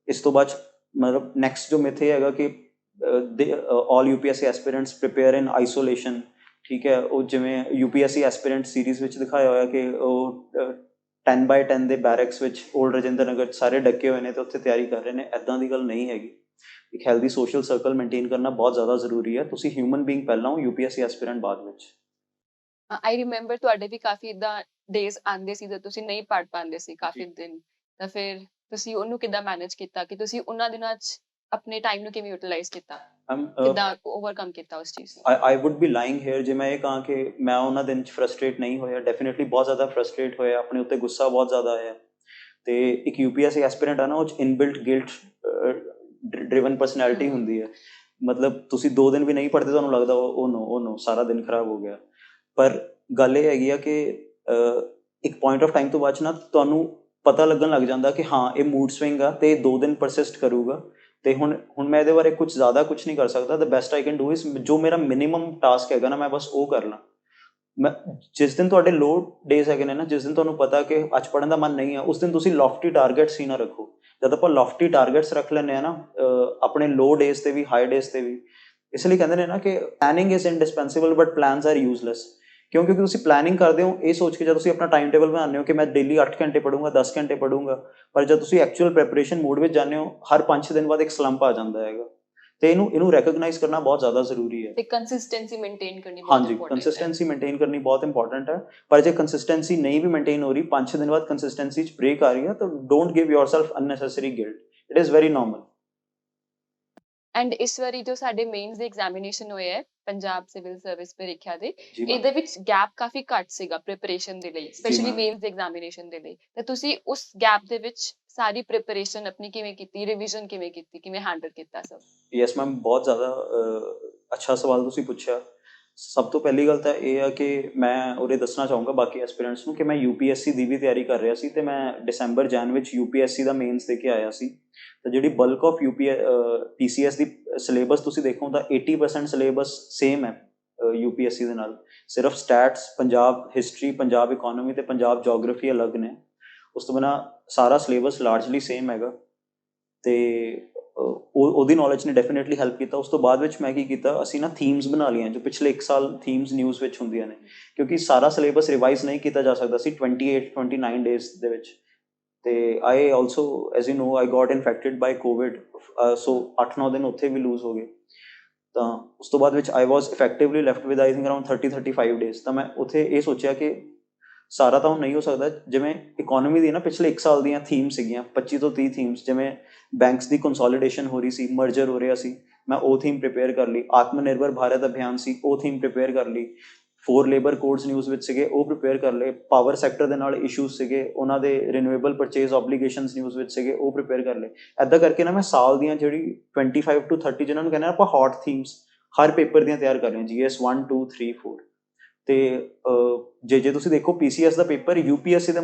ਇਸ ਤੋਂ ਬਾਅਦ ਮਤਲਬ ਨੈਕਸਟ ਜੋ ਮਿਥ ਇਹ ਹੈਗਾ ਕਿ ਆਲ UPSC ਐਸਪੀਰੈਂਟਸ ਪ੍ਰੀਪੇਅਰ ਇਨ ਆਈਸੋਲੇਸ਼ਨ, ਠੀਕ ਹੈ। ਉਹ ਜਿਵੇਂ UPSC ਐਸਪੀਰੈਂਟ ਸੀਰੀਜ਼ ਵਿੱਚ ਦਿਖਾਇਆ ਹੋਇਆ ਕਿ ਉਹ 10x10 ਦੇ ਬੈਰਕਸ ਵਿੱਚ ਓਲਡ ਰਜਿੰਦਰ ਨਗਰ ਸਾਰੇ ਡੱਕੇ ਹੋਏ ਨੇ ਤੇ ਉੱਥੇ ਤਿਆਰੀ ਕਰ ਰਹੇ ਨੇ। ਇੱਦਾਂ ਦੀ ਗੱਲ ਨਹੀਂ ਹੈਗੀ। ਇੱਕ ਹੈਲਦੀ ਸੋਸ਼ਲ ਸਰਕਲ ਮੇਨਟੇਨ ਕਰਨਾ ਬਹੁਤ ਜ਼ਿਆਦਾ ਜ਼ਰੂਰੀ ਹੈ। ਤੁਸੀਂ ਹਿਊਮਨ ਬੀਇੰਗ ਪਹਿਲਾਂ ਹੋ, UPSC ਐਸਪੀਰੈਂਟ ਬਾਅਦ ਵਿੱਚ। ਆਈ ਰਿਮੈਂਬਰ ਤੁਹਾਡੇ ਵੀ ਕਾਫੀ ਇਦਾਂ ਡੇਜ਼ ਆਉਂਦੇ ਸੀ ਜਦ ਤੁਸੀਂ ਨਹੀਂ ਪੜ੍ਹ ਪਾਉਂਦੇ ਸੀ ਕਾਫੀ ਦਿਨ, ਤਾਂ ਫਿਰ ਤੁਸੀਂ ਉਹਨੂੰ ਕਿੱਦਾਂ ਮੈਨੇਜ ਕੀਤਾ, ਕਿ ਤੁਸੀਂ ਉਹਨਾਂ ਦਿਨਾਂ 'ਚ ਆਪਣੇ ਟਾਈਮ ਨੂੰ ਕਿਵੇਂ ਯੂਟਿਲਾਈਜ਼ ਕੀਤਾ, ਕਿੱਦਾਂ ਓਵਰਕਮ ਕੀਤਾ ਉਸ ਚੀਜ਼ ਨੂੰ? I would be lying here ਜੇ ਮੈਂ ਇਹ ਕਹਾਂ ਕਿ ਮੈਂ ਉਹਨਾਂ ਦਿਨ 'ਚ ਫਰਸਟ੍ਰੇਟ ਨਹੀਂ ਹੋਇਆ। ਡੈਫੀਨੇਟਲੀ ਬਹੁਤ ਜ਼ਿਆਦਾ ਫਰਸਟ੍ਰੇਟ ਹੋਇਆ, ਆਪਣੇ ਉੱਤੇ ਗੁੱਸਾ ਬਹੁਤ ਜ਼ਿਆਦਾ ਆਇਆ। ਤੇ ਇੱਕ UPSC ਐਸਪੀਰੈਂਟ ਆ ਨਾ, ਉਹ 'ਚ ਇਨਬਿਲਟ ਗਿਲਟ ਡਰਿਵਨ ਪਰਸਨੈਲਿਟੀ ਹੁੰਦੀ ਹੈ। ਮਤਲਬ ਤੁਸੀਂ 2 ਦਿਨ ਵੀ ਨਹੀਂ ਪੜ੍ਹਦੇ ਤੁਹਾਨੂੰ ਲੱਗਦਾ ਉਹ ਨੋ ਸਾਰਾ ਦਿਨ ਖਰਾਬ ਹੋ ਗਿਆ। ਪਰ ਗੱਲ ਇਹ ਹੈਗੀ ਆ ਕਿ ਇੱਕ ਪੁਆਇੰਟ ਆਫ ਟਾਈਮ ਤੋਂ ਬਾਅਦ 'ਚ ਨਾ ਤੁਹਾਨੂੰ ਪਤਾ ਲੱਗਣ ਲੱਗ ਜਾਂਦਾ ਕਿ ਹਾਂ ਇਹ ਮੂਡ ਸਵਿੰਗ ਆ ਅਤੇ 2 ਦਿਨ ਪਰਸਿਸਟ ਕਰੂਗਾ। ਅਤੇ ਹੁਣ ਮੈਂ ਇਹਦੇ ਬਾਰੇ ਕੁਛ ਜ਼ਿਆਦਾ ਕੁਛ ਨਹੀਂ ਕਰ ਸਕਦਾ। The best I can do is ਜੋ ਮੇਰਾ ਮਿਨੀਮਮ ਟਾਸਕ ਹੈਗਾ ਨਾ ਮੈਂ ਬਸ ਉਹ ਕਰ ਲਾਂ। ਮੈਂ ਜਿਸ ਦਿਨ ਤੁਹਾਡੇ ਲੋ ਡੇਜ਼ ਹੈਗੇ ਨੇ ਨਾ, ਜਿਸ ਦਿਨ ਤੁਹਾਨੂੰ ਪਤਾ ਕਿ ਅੱਜ ਪੜ੍ਹਨ ਦਾ ਮਨ ਨਹੀਂ ਆ, ਉਸ ਦਿਨ ਤੁਸੀਂ ਲੌਫਟੀ ਟਾਰਗੇਟਸ ਹੀ ਨਾ ਰੱਖੋ। ਜਦ ਆਪਾਂ ਲੌਫਟੀ ਟਾਰਗੇਟਸ ਰੱਖ ਲੈਂਦੇ ਹਾਂ ਨਾ ਆਪਣੇ ਲੋ ਡੇਜ਼ 'ਤੇ ਵੀ ਹਾਈ ਡੇਜ਼ 'ਤੇ ਵੀ, ਇਸ ਲਈ ਕਹਿੰਦੇ ਨੇ ਨਾ ਕਿ planning is indispensable but plans are useless. ਕਿਉਂਕਿ ਤੁਸੀਂ ਪਲੈਨਿੰਗ ਕਰਦੇ ਹੋ ਇਹ ਸੋਚ ਕੇ, ਜਦ ਤੁਸੀਂ ਆਪਣਾ ਟਾਈਮ ਟੇਬਲ ਬਣਾਉਂਦੇ ਹੋ ਕਿ ਮੈਂ ਡੇਲੀ 8 ਘੰਟੇ ਪੜ੍ਹੂੰਗਾ, 10 ਘੰਟੇ ਪੜ੍ਹੂੰਗਾ, ਪਰ ਜਦ ਤੁਸੀਂ ਐਕਚੁਅਲ ਪ੍ਰੈਪਰੇਸ਼ਨ ਮੋਡ ਵਿੱਚ ਜਾਂਦੇ ਹੋ ਹਰ 5-6 ਦਿਨ ਬਾਅਦ ਇੱਕ ਸਲੰਪ ਆ ਜਾਂਦਾ ਹੈਗਾ। ਅਤੇ ਇਹਨੂੰ ਰੈਕਗਨਾਈਜ਼ ਕਰਨਾ ਬਹੁਤ ਜ਼ਿਆਦਾ ਜ਼ਰੂਰੀ ਹੈ। ਤੇ ਕੰਸਿਸਟੈਂਸੀ ਮੇਨਟੇਨ ਕਰਨੀ ਬਹੁਤ ਹਾਂਜੀ, ਇੰਪੋਰਟੈਂਟ ਹੈ। ਕੰਸਿਸਟੈਂਸੀ ਮੇਨਟੇਨ ਕਰਨੀ ਬਹੁਤ ਇੰਪੋਰਟੈਂਟ ਹੈ। ਪਰ ਜੇ ਕੰਸਿਸਟੈਂਸੀ ਨਹੀਂ ਵੀ ਮੇਨਟੇਨ ਹੋ ਰਹੀ, 5-6 ਦਿਨ ਬਾਅਦ ਕੰਸਿਸਟੈਂਸੀ 'ਚ ਬ੍ਰੇਕ ਆ ਰਹੀ ਹੈ, ਤਾਂ don't give yourself unnecessary guilt. It is very normal. And ਇਸ ਵਾਰੀ ਜੋ ਸਾਡੇ ਮੇਨਸ ਦੇ ਐਗਜ਼ਾਮੀਨੇਸ਼ਨ ਹੋਏ ਹੈ ਪੰਜਾਬ ਸਿਵਲ ਸਰਵਿਸ ਪ੍ਰੀਖਿਆ ਦੇ, ਜੀ ਮੈਮ। ਇਹਦੇ ਵਿੱਚ ਗੈਪ ਕਾਫੀ ਘੱਟ ਸੀਗਾ ਪ੍ਰੀਪਰੇਸ਼ਨ ਦੇ ਲਈ, ਸਪੈਸ਼ਲੀ ਮੈਮ। ਮੇਨਸ ਦੇ ਐਗਜ਼ਾਮੀਨੇਸ਼ਨ ਦੇ ਲਈ। ਤੇ ਤੁਸੀਂ ਉਸ ਗੈਪ ਦੇ ਵਿੱਚ ਸਾਰੀ ਪ੍ਰੀਪਰੇਸ਼ਨ ਆਪਣੀ ਕਿਵੇਂ ਕੀਤੀ, ਰਿਵੀਜ਼ਨ ਕਿਵੇਂ ਕੀਤੀ, ਕਿਵੇਂ ਹੈਂਡਲ ਕੀਤਾ ਸਭ? ਯੈਸ ਮੈਮ, ਬਹੁਤ ਜ਼ਿਆਦਾ ਅੱਛਾ ਸਵਾਲ ਤੁਸੀਂ ਪੁੱਛਿਆ। ਸਭ ਤੋਂ ਪਹਿਲੀ ਗੱਲ ਤਾਂ ਇਹ ਆ ਕਿ ਮੈਂ ਉਰੇ ਦੱਸਣਾ ਚਾਹੂੰਗਾ ਬਾਕੀ ਐਸਪੀਰੈਂਟਸ ਨੂੰ ਕਿ ਮੈਂ UPSC ਦੀ ਵੀ ਤਿਆਰੀ ਕਰ ਰਿਹਾ ਸੀ, ਅਤੇ ਮੈਂ ਡਿਸੰਬਰ ਜਨ ਵਿੱਚ UPSC ਦਾ ਮੇਨਸ ਦੇ ਕੇ ਆਇਆ ਸੀ। ਤਾਂ ਜਿਹੜੀ ਬਲਕ ਆਫ PCS ਦੀ ਸਿਲੇਬਸ ਤੁਸੀਂ ਦੇਖੋ ਤਾਂ 80% ਸਿਲੇਬਸ ਸੇਮ ਹੈ UPSC ਦੇ ਨਾਲ। ਸਿਰਫ stats, Punjab history, Punjab economy ਅਤੇ ਪੰਜਾਬ ਜੋਗ੍ਰਾਫੀ ਅਲੱਗ ਨੇ। ਉਸ ਤੋਂ ਬਿਨਾਂ ਸਾਰਾ ਸਿਲੇਬਸ ਲਾਰਜਲੀ ਸੇਮ ਹੈਗਾ। ਅਤੇ ਉਹਦੀ ਨੌਲੇਜ ਨੇ ਡੈਫੀਨੇਟਲੀ ਹੈਲਪ ਕੀਤਾ। ਉਸ ਤੋਂ ਬਾਅਦ ਵਿੱਚ ਮੈਂ ਕੀ ਕੀਤਾ, ਅਸੀਂ ਨਾ ਥੀਮਸ ਬਣਾ ਲਈਆਂ ਜੋ ਪਿਛਲੇ 1 ਸਾਲ ਥੀਮਸ ਨਿਊਜ਼ ਵਿੱਚ ਹੁੰਦੀਆਂ ਨੇ, ਕਿਉਂਕਿ ਸਾਰਾ ਸਿਲੇਬਸ ਰਿਵਾਈਜ਼ ਨਹੀਂ ਕੀਤਾ ਜਾ ਸਕਦਾ ਸੀ 28-29 ਡੇਜ਼ ਦੇ ਵਿੱਚ। ਅਤੇ I also as you know I got infected by Covid, so 8-9 ਦਿਨ ਉੱਥੇ ਵੀ ਲੂਜ਼ ਹੋ ਗਏ। ਤਾਂ ਉਸ ਤੋਂ ਬਾਅਦ ਵਿੱਚ I was effectively left with I think around 30-35 days. ਤਾਂ ਮੈਂ ਉੱਥੇ ਇਹ ਸੋਚਿਆ ਕਿ ਸਾਰਾ ਤਾਂ ਹੁਣ ਨਹੀਂ ਹੋ ਸਕਦਾ। ਜਿਵੇਂ ਇਕੋਨਮੀ ਦੀ ਨਾ ਪਿਛਲੇ 1 ਸਾਲ ਦੀਆਂ ਥੀਮ ਸੀਗੀਆਂ 25 ਤੋਂ 30 ਥੀਮਸ, ਜਿਵੇਂ ਬੈਂਕਸ ਦੀ ਕੰਸੋਲੀਡੇਸ਼ਨ ਹੋ ਰਹੀ ਸੀ, ਮਰਜਰ ਹੋ ਰਿਹਾ ਸੀ, ਮੈਂ ਉਹ ਥੀਮ ਪ੍ਰੀਪੇਅਰ ਕਰ ਲਈ। ਆਤਮ ਨਿਰਭਰ ਭਾਰਤ ਅਭਿਆਨ ਸੀ, ਉਹ ਥੀਮ ਪ੍ਰੀਪੇਅਰ ਕਰ ਲਈ। 4 ਲੇਬਰ ਕੋਡਸ ਨਿਊਜ਼ ਵਿੱਚ ਸੀਗੇ, ਉਹ ਪ੍ਰੀਪੇਅਰ ਕਰ ਲਏ। ਪਾਵਰ ਸੈਕਟਰ ਦੇ ਨਾਲ ਇਸ਼ੂਜ਼ ਸੀਗੇ, ਉਹਨਾਂ ਦੇ ਰਿਨਿਊਏਬਲ ਪਰਚੇਜ਼ ਓਬਲੀਗੇਸ਼ਨਸ ਨਿਊਜ਼ ਵਿੱਚ ਸੀਗੇ, ਉਹ ਪ੍ਰੀਪੇਅਰ ਕਰ ਲਏ। ਇੱਦਾਂ ਕਰਕੇ ਨਾ ਮੈਂ ਸਾਲ ਦੀਆਂ ਜਿਹੜੀ 25 to 30 ਜਿਹਨਾਂ ਨੂੰ ਕਹਿੰਦੇ ਆਪਾਂ ਹੌਟ ਥੀਮਸ, ਹਰ ਪੇਪਰ ਦੀਆਂ ਤਿਆਰ ਕਰ ਲਈਆਂ, GS 1, 2, 3, 4। ਅਤੇ ਜੇ ਤੁਸੀਂ ਦੇਖੋ PCS ਦਾ ਪੇਪਰ UPSC ਦਾ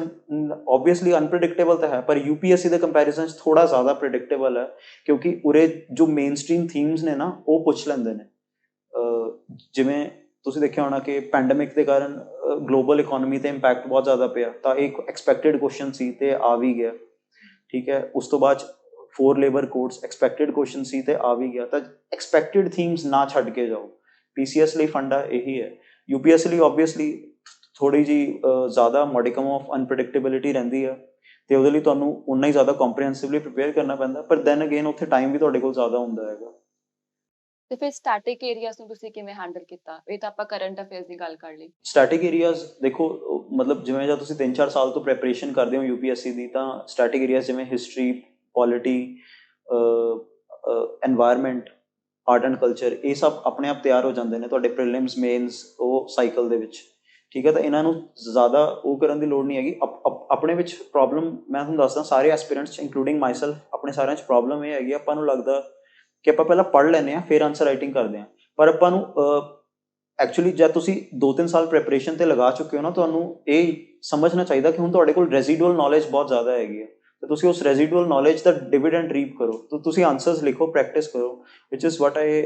ਓਬਵੀਅਸਲੀ ਅਨਪ੍ਰੈਡਿਕਟੇਬਲ ਤਾਂ ਹੈ, ਪਰ UPSC ਦੇ ਕੰਪੈਰੀਜ਼ਨ 'ਚ ਥੋੜ੍ਹਾ ਜ਼ਿਆਦਾ ਪ੍ਰੈਡਿਕਟੇਬਲ ਹੈ, ਕਿਉਂਕਿ ਉਰੇ ਜੋ ਮੇਨ ਸਟਰੀਮ ਥੀਮਸ ਨੇ ਨਾ ਉਹ ਪੁੱਛ ਲੈਂਦੇ ਨੇ। ਜਿਵੇਂ ਤੁਸੀਂ ਦੇਖਿਆ ਹੋਣਾ ਕਿ ਪੈਂਡੇਮਿਕ ਦੇ ਕਾਰਨ ਗਲੋਬਲ ਇਕੋਨਮੀ 'ਤੇ ਇੰਪੈਕਟ ਬਹੁਤ ਜ਼ਿਆਦਾ ਪਿਆ, ਤਾਂ ਇਹ ਇੱਕ ਐਕਸਪੈਕਟਿਡ ਕੁਐਸਚਨ ਸੀ ਅਤੇ ਆ ਵੀ ਗਿਆ। ਠੀਕ ਹੈ, ਉਸ ਤੋਂ ਬਾਅਦ 4 ਲੇਬਰ ਕੋਡਸ ਐਕਸਪੈਕਟਿਡ ਕੁਐਸਚਨ ਸੀ ਅਤੇ ਆ ਵੀ ਗਿਆ। ਤਾਂ ਐਕਸਪੈਕਟਿਡ ਥੀਮਸ ਨਾ ਛੱਡ ਕੇ ਜਾਓ। PCS ਲਈ ਫੰਡਾ ਇਹੀ ਹੈ। UPSC ਲਈ ਓਬਵੀਅਸਲੀ ਥੋੜ੍ਹੀ ਜਿਹੀ ਜ਼ਿਆਦਾ ਮੋਡਿਕਮ ਆਫ ਅਨਪ੍ਰੈਡਿਕਟੇਬਿਲਿਟੀ ਰਹਿੰਦੀ ਹੈ, ਅਤੇ ਉਹਦੇ ਲਈ ਤੁਹਾਨੂੰ ਉਨਾ ਹੀ ਜ਼ਿਆਦਾ ਕੰਪਰੀਹੈਂਸਿਵਲੀ ਪ੍ਰੀਪੇਅਰ ਕਰਨਾ ਪੈਂਦਾ। ਪਰ ਦੈਨ ਅਗੇਨ ਉੱਥੇ ਟਾਈਮ ਵੀ ਤੁਹਾਡੇ ਕੋਲ ਜ਼ਿਆਦਾ ਹੁੰਦਾ ਹੈਗਾ। ਤੇ ਫਿਰ ਸਟੈਟਿਕ ਏਰੀਆਸ ਨੂੰ ਤੁਸੀਂ ਕਿਵੇਂ ਹੈਂਡਲ ਕੀਤਾ? ਇਹ ਤਾਂ ਆਪਾਂ ਕਰੰਟ ਅਫੇਅਰਸ ਦੀ ਗੱਲ ਕਰ ਲਈ। ਸਟੈਟਿਕ ਏਰੀਆਜ਼ ਦੇਖੋ, ਮਤਲਬ ਜਿਵੇਂ ਜਦ ਤੁਸੀਂ 3-4 ਸਾਲ ਤੋਂ ਪ੍ਰੈਪਰੇਸ਼ਨ ਕਰਦੇ ਹੋ UPSC ਦੀ, ਤਾਂ ਸਟੈਟਿਕ ਏਰੀਆਜ਼ ਜਿਵੇਂ history, polity, environment, art and culture, ਇਹ ਸਭ ਆਪਣੇ ਆਪ ਤਿਆਰ ਹੋ ਜਾਂਦੇ ਨੇ ਤੁਹਾਡੇ ਪ੍ਰੀਲਿਮਸ, ਮੇਨਸ ਉਹ ਸਾਈਕਲ ਦੇ ਵਿੱਚ। ਠੀਕ ਹੈ, ਤਾਂ ਇਹਨਾਂ ਨੂੰ ਜ਼ਿਆਦਾ ਉਹ ਕਰਨ ਦੀ ਲੋੜ ਨਹੀਂ ਹੈਗੀ। ਆਪਣੇ ਵਿੱਚ ਪ੍ਰੋਬਲਮ ਮੈਂ ਤੁਹਾਨੂੰ ਦੱਸਦਾ, ਸਾਰੇ ਐਸਪੀਰੈਂਟਸ 'ਚ ਇੰਕਲੂਡਿੰਗ ਮਾਈ ਸੈਲਫ, ਆਪਣੇ ਸਾਰਿਆਂ 'ਚ ਪ੍ਰੋਬਲਮ ਇਹ ਹੈਗੀ, ਆਪਾਂ ਨੂੰ ਲੱਗਦਾ ਕਿ ਆਪਾਂ ਪਹਿਲਾਂ ਪੜ੍ਹ ਲੈਂਦੇ ਹਾਂ ਫਿਰ ਆਨਸਰ ਰਾਈਟਿੰਗ ਕਰਦੇ ਹਾਂ। ਪਰ ਆਪਾਂ ਨੂੰ ਐਕਚੁਅਲੀ ਜਦ ਤੁਸੀਂ 2-3 ਸਾਲ ਪ੍ਰੈਪਰੇਸ਼ਨ 'ਤੇ ਲਗਾ ਚੁੱਕੇ ਹੋ ਨਾ, ਤੁਹਾਨੂੰ ਇਹ ਸਮਝਣਾ ਚਾਹੀਦਾ ਕਿ ਹੁਣ ਤੁਹਾਡੇ ਕੋਲ ਰੈਜ਼ੀਡੂਅਲ ਨੌਲੇਜ ਬਹੁਤ ਜ਼ਿਆਦਾ ਹੈਗੀ ਹੈ, ਤਾਂ ਤੁਸੀਂ ਉਸ ਰੈਜ਼ੀਡੂਅਲ ਨੌਲੇਜ ਦਾ ਡਿਵੀਡੈਂਡ ਰੀਪ ਕਰੋ। ਤਾਂ ਤੁਸੀਂ ਆਨਸਰਸ ਲਿਖੋ, ਪ੍ਰੈਕਟਿਸ ਕਰੋ, which is what I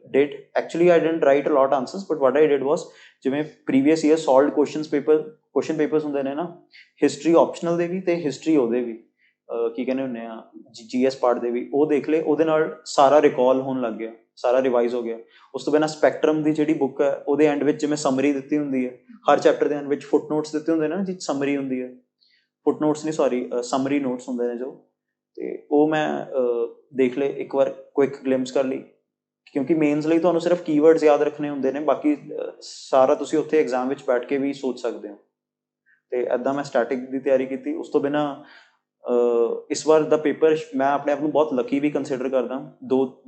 did. Actually I didn't write a lot answers, but what I did was, ਜਿਵੇਂ previous year solved question papers ਹੁੰਦੇ ਨੇ ਨਾ, ਹਿਸਟਰੀ ਆਪਸ਼ਨਲ ਦੇ ਵੀ ਅਤੇ ਹਿਸਟਰੀ ਉਹਦੇ ਵੀ ਕੀ ਕਹਿੰਦੇ ਹੁੰਦੇ ਆ GS ਪਾਰਟ ਦੇ ਵੀ, ਉਹ ਦੇਖ ਲਏ, ਉਹਦੇ ਨਾਲ ਸਾਰਾ ਰਿਕਾਲ ਹੋਣ ਲੱਗ ਗਿਆ, ਸਾਰਾ ਰਿਵਾਈਜ਼ ਹੋ ਗਿਆ। ਉਸ ਤੋਂ ਬਿਨਾਂ ਸਪੈਕਟਰਮ ਦੀ ਜਿਹੜੀ ਬੁੱਕ ਹੈ, ਉਹਦੇ ਐਂਡ ਵਿੱਚ ਜਿਵੇਂ ਸਮਰੀ ਦਿੱਤੀ ਹੁੰਦੀ ਹੈ, ਹਰ ਚੈਪਟਰ ਦੇ ਐਂਡ ਵਿੱਚ ਫੁੱਟ ਨੋਟਸ ਦਿੱਤੇ ਹੁੰਦੇ ਨੇ ਨਾ, ਜਿਹਦੀ ਸਮਰੀ ਹੁੰਦੀ ਹੈ, ਫੁੱਟ ਨੋਟਸ ਨਹੀਂ ਸੌਰੀ ਸਮਰੀ ਨੋਟਸ ਹੁੰਦੇ ਨੇ ਜੋ, ਅਤੇ ਉਹ ਮੈਂ ਦੇਖ ਲਏ ਇੱਕ ਵਾਰ, ਕੁਇਕ ਗਲਿੰਪਸ ਕਰ ਲਈ। ਕਿਉਂਕਿ ਮੇਨਸ ਲਈ ਤੁਹਾਨੂੰ ਸਿਰਫ ਕੀਵਰਡਸ ਯਾਦ ਰੱਖਣੇ ਹੁੰਦੇ ਨੇ, ਬਾਕੀ ਸਾਰਾ ਤੁਸੀਂ ਉੱਥੇ ਐਗਜ਼ਾਮ ਵਿੱਚ ਬੈਠ ਕੇ ਵੀ ਸੋਚ ਸਕਦੇ ਹੋ। ਅਤੇ ਇੱਦਾਂ ਮੈਂ ਸਟੈਟਿਕ ਦੀ ਤਿਆਰੀ ਕੀਤੀ। ਉਸ ਤੋਂ ਬਿਨਾਂ ਇਸ ਵਾਰ ਦਾ ਪੇਪਰ ਮੈਂ ਆਪਣੇ ਆਪ ਨੂੰ ਬਹੁਤ ਲੱਕੀ ਵੀ ਕੰਸੀਡਰ ਕਰਦਾ।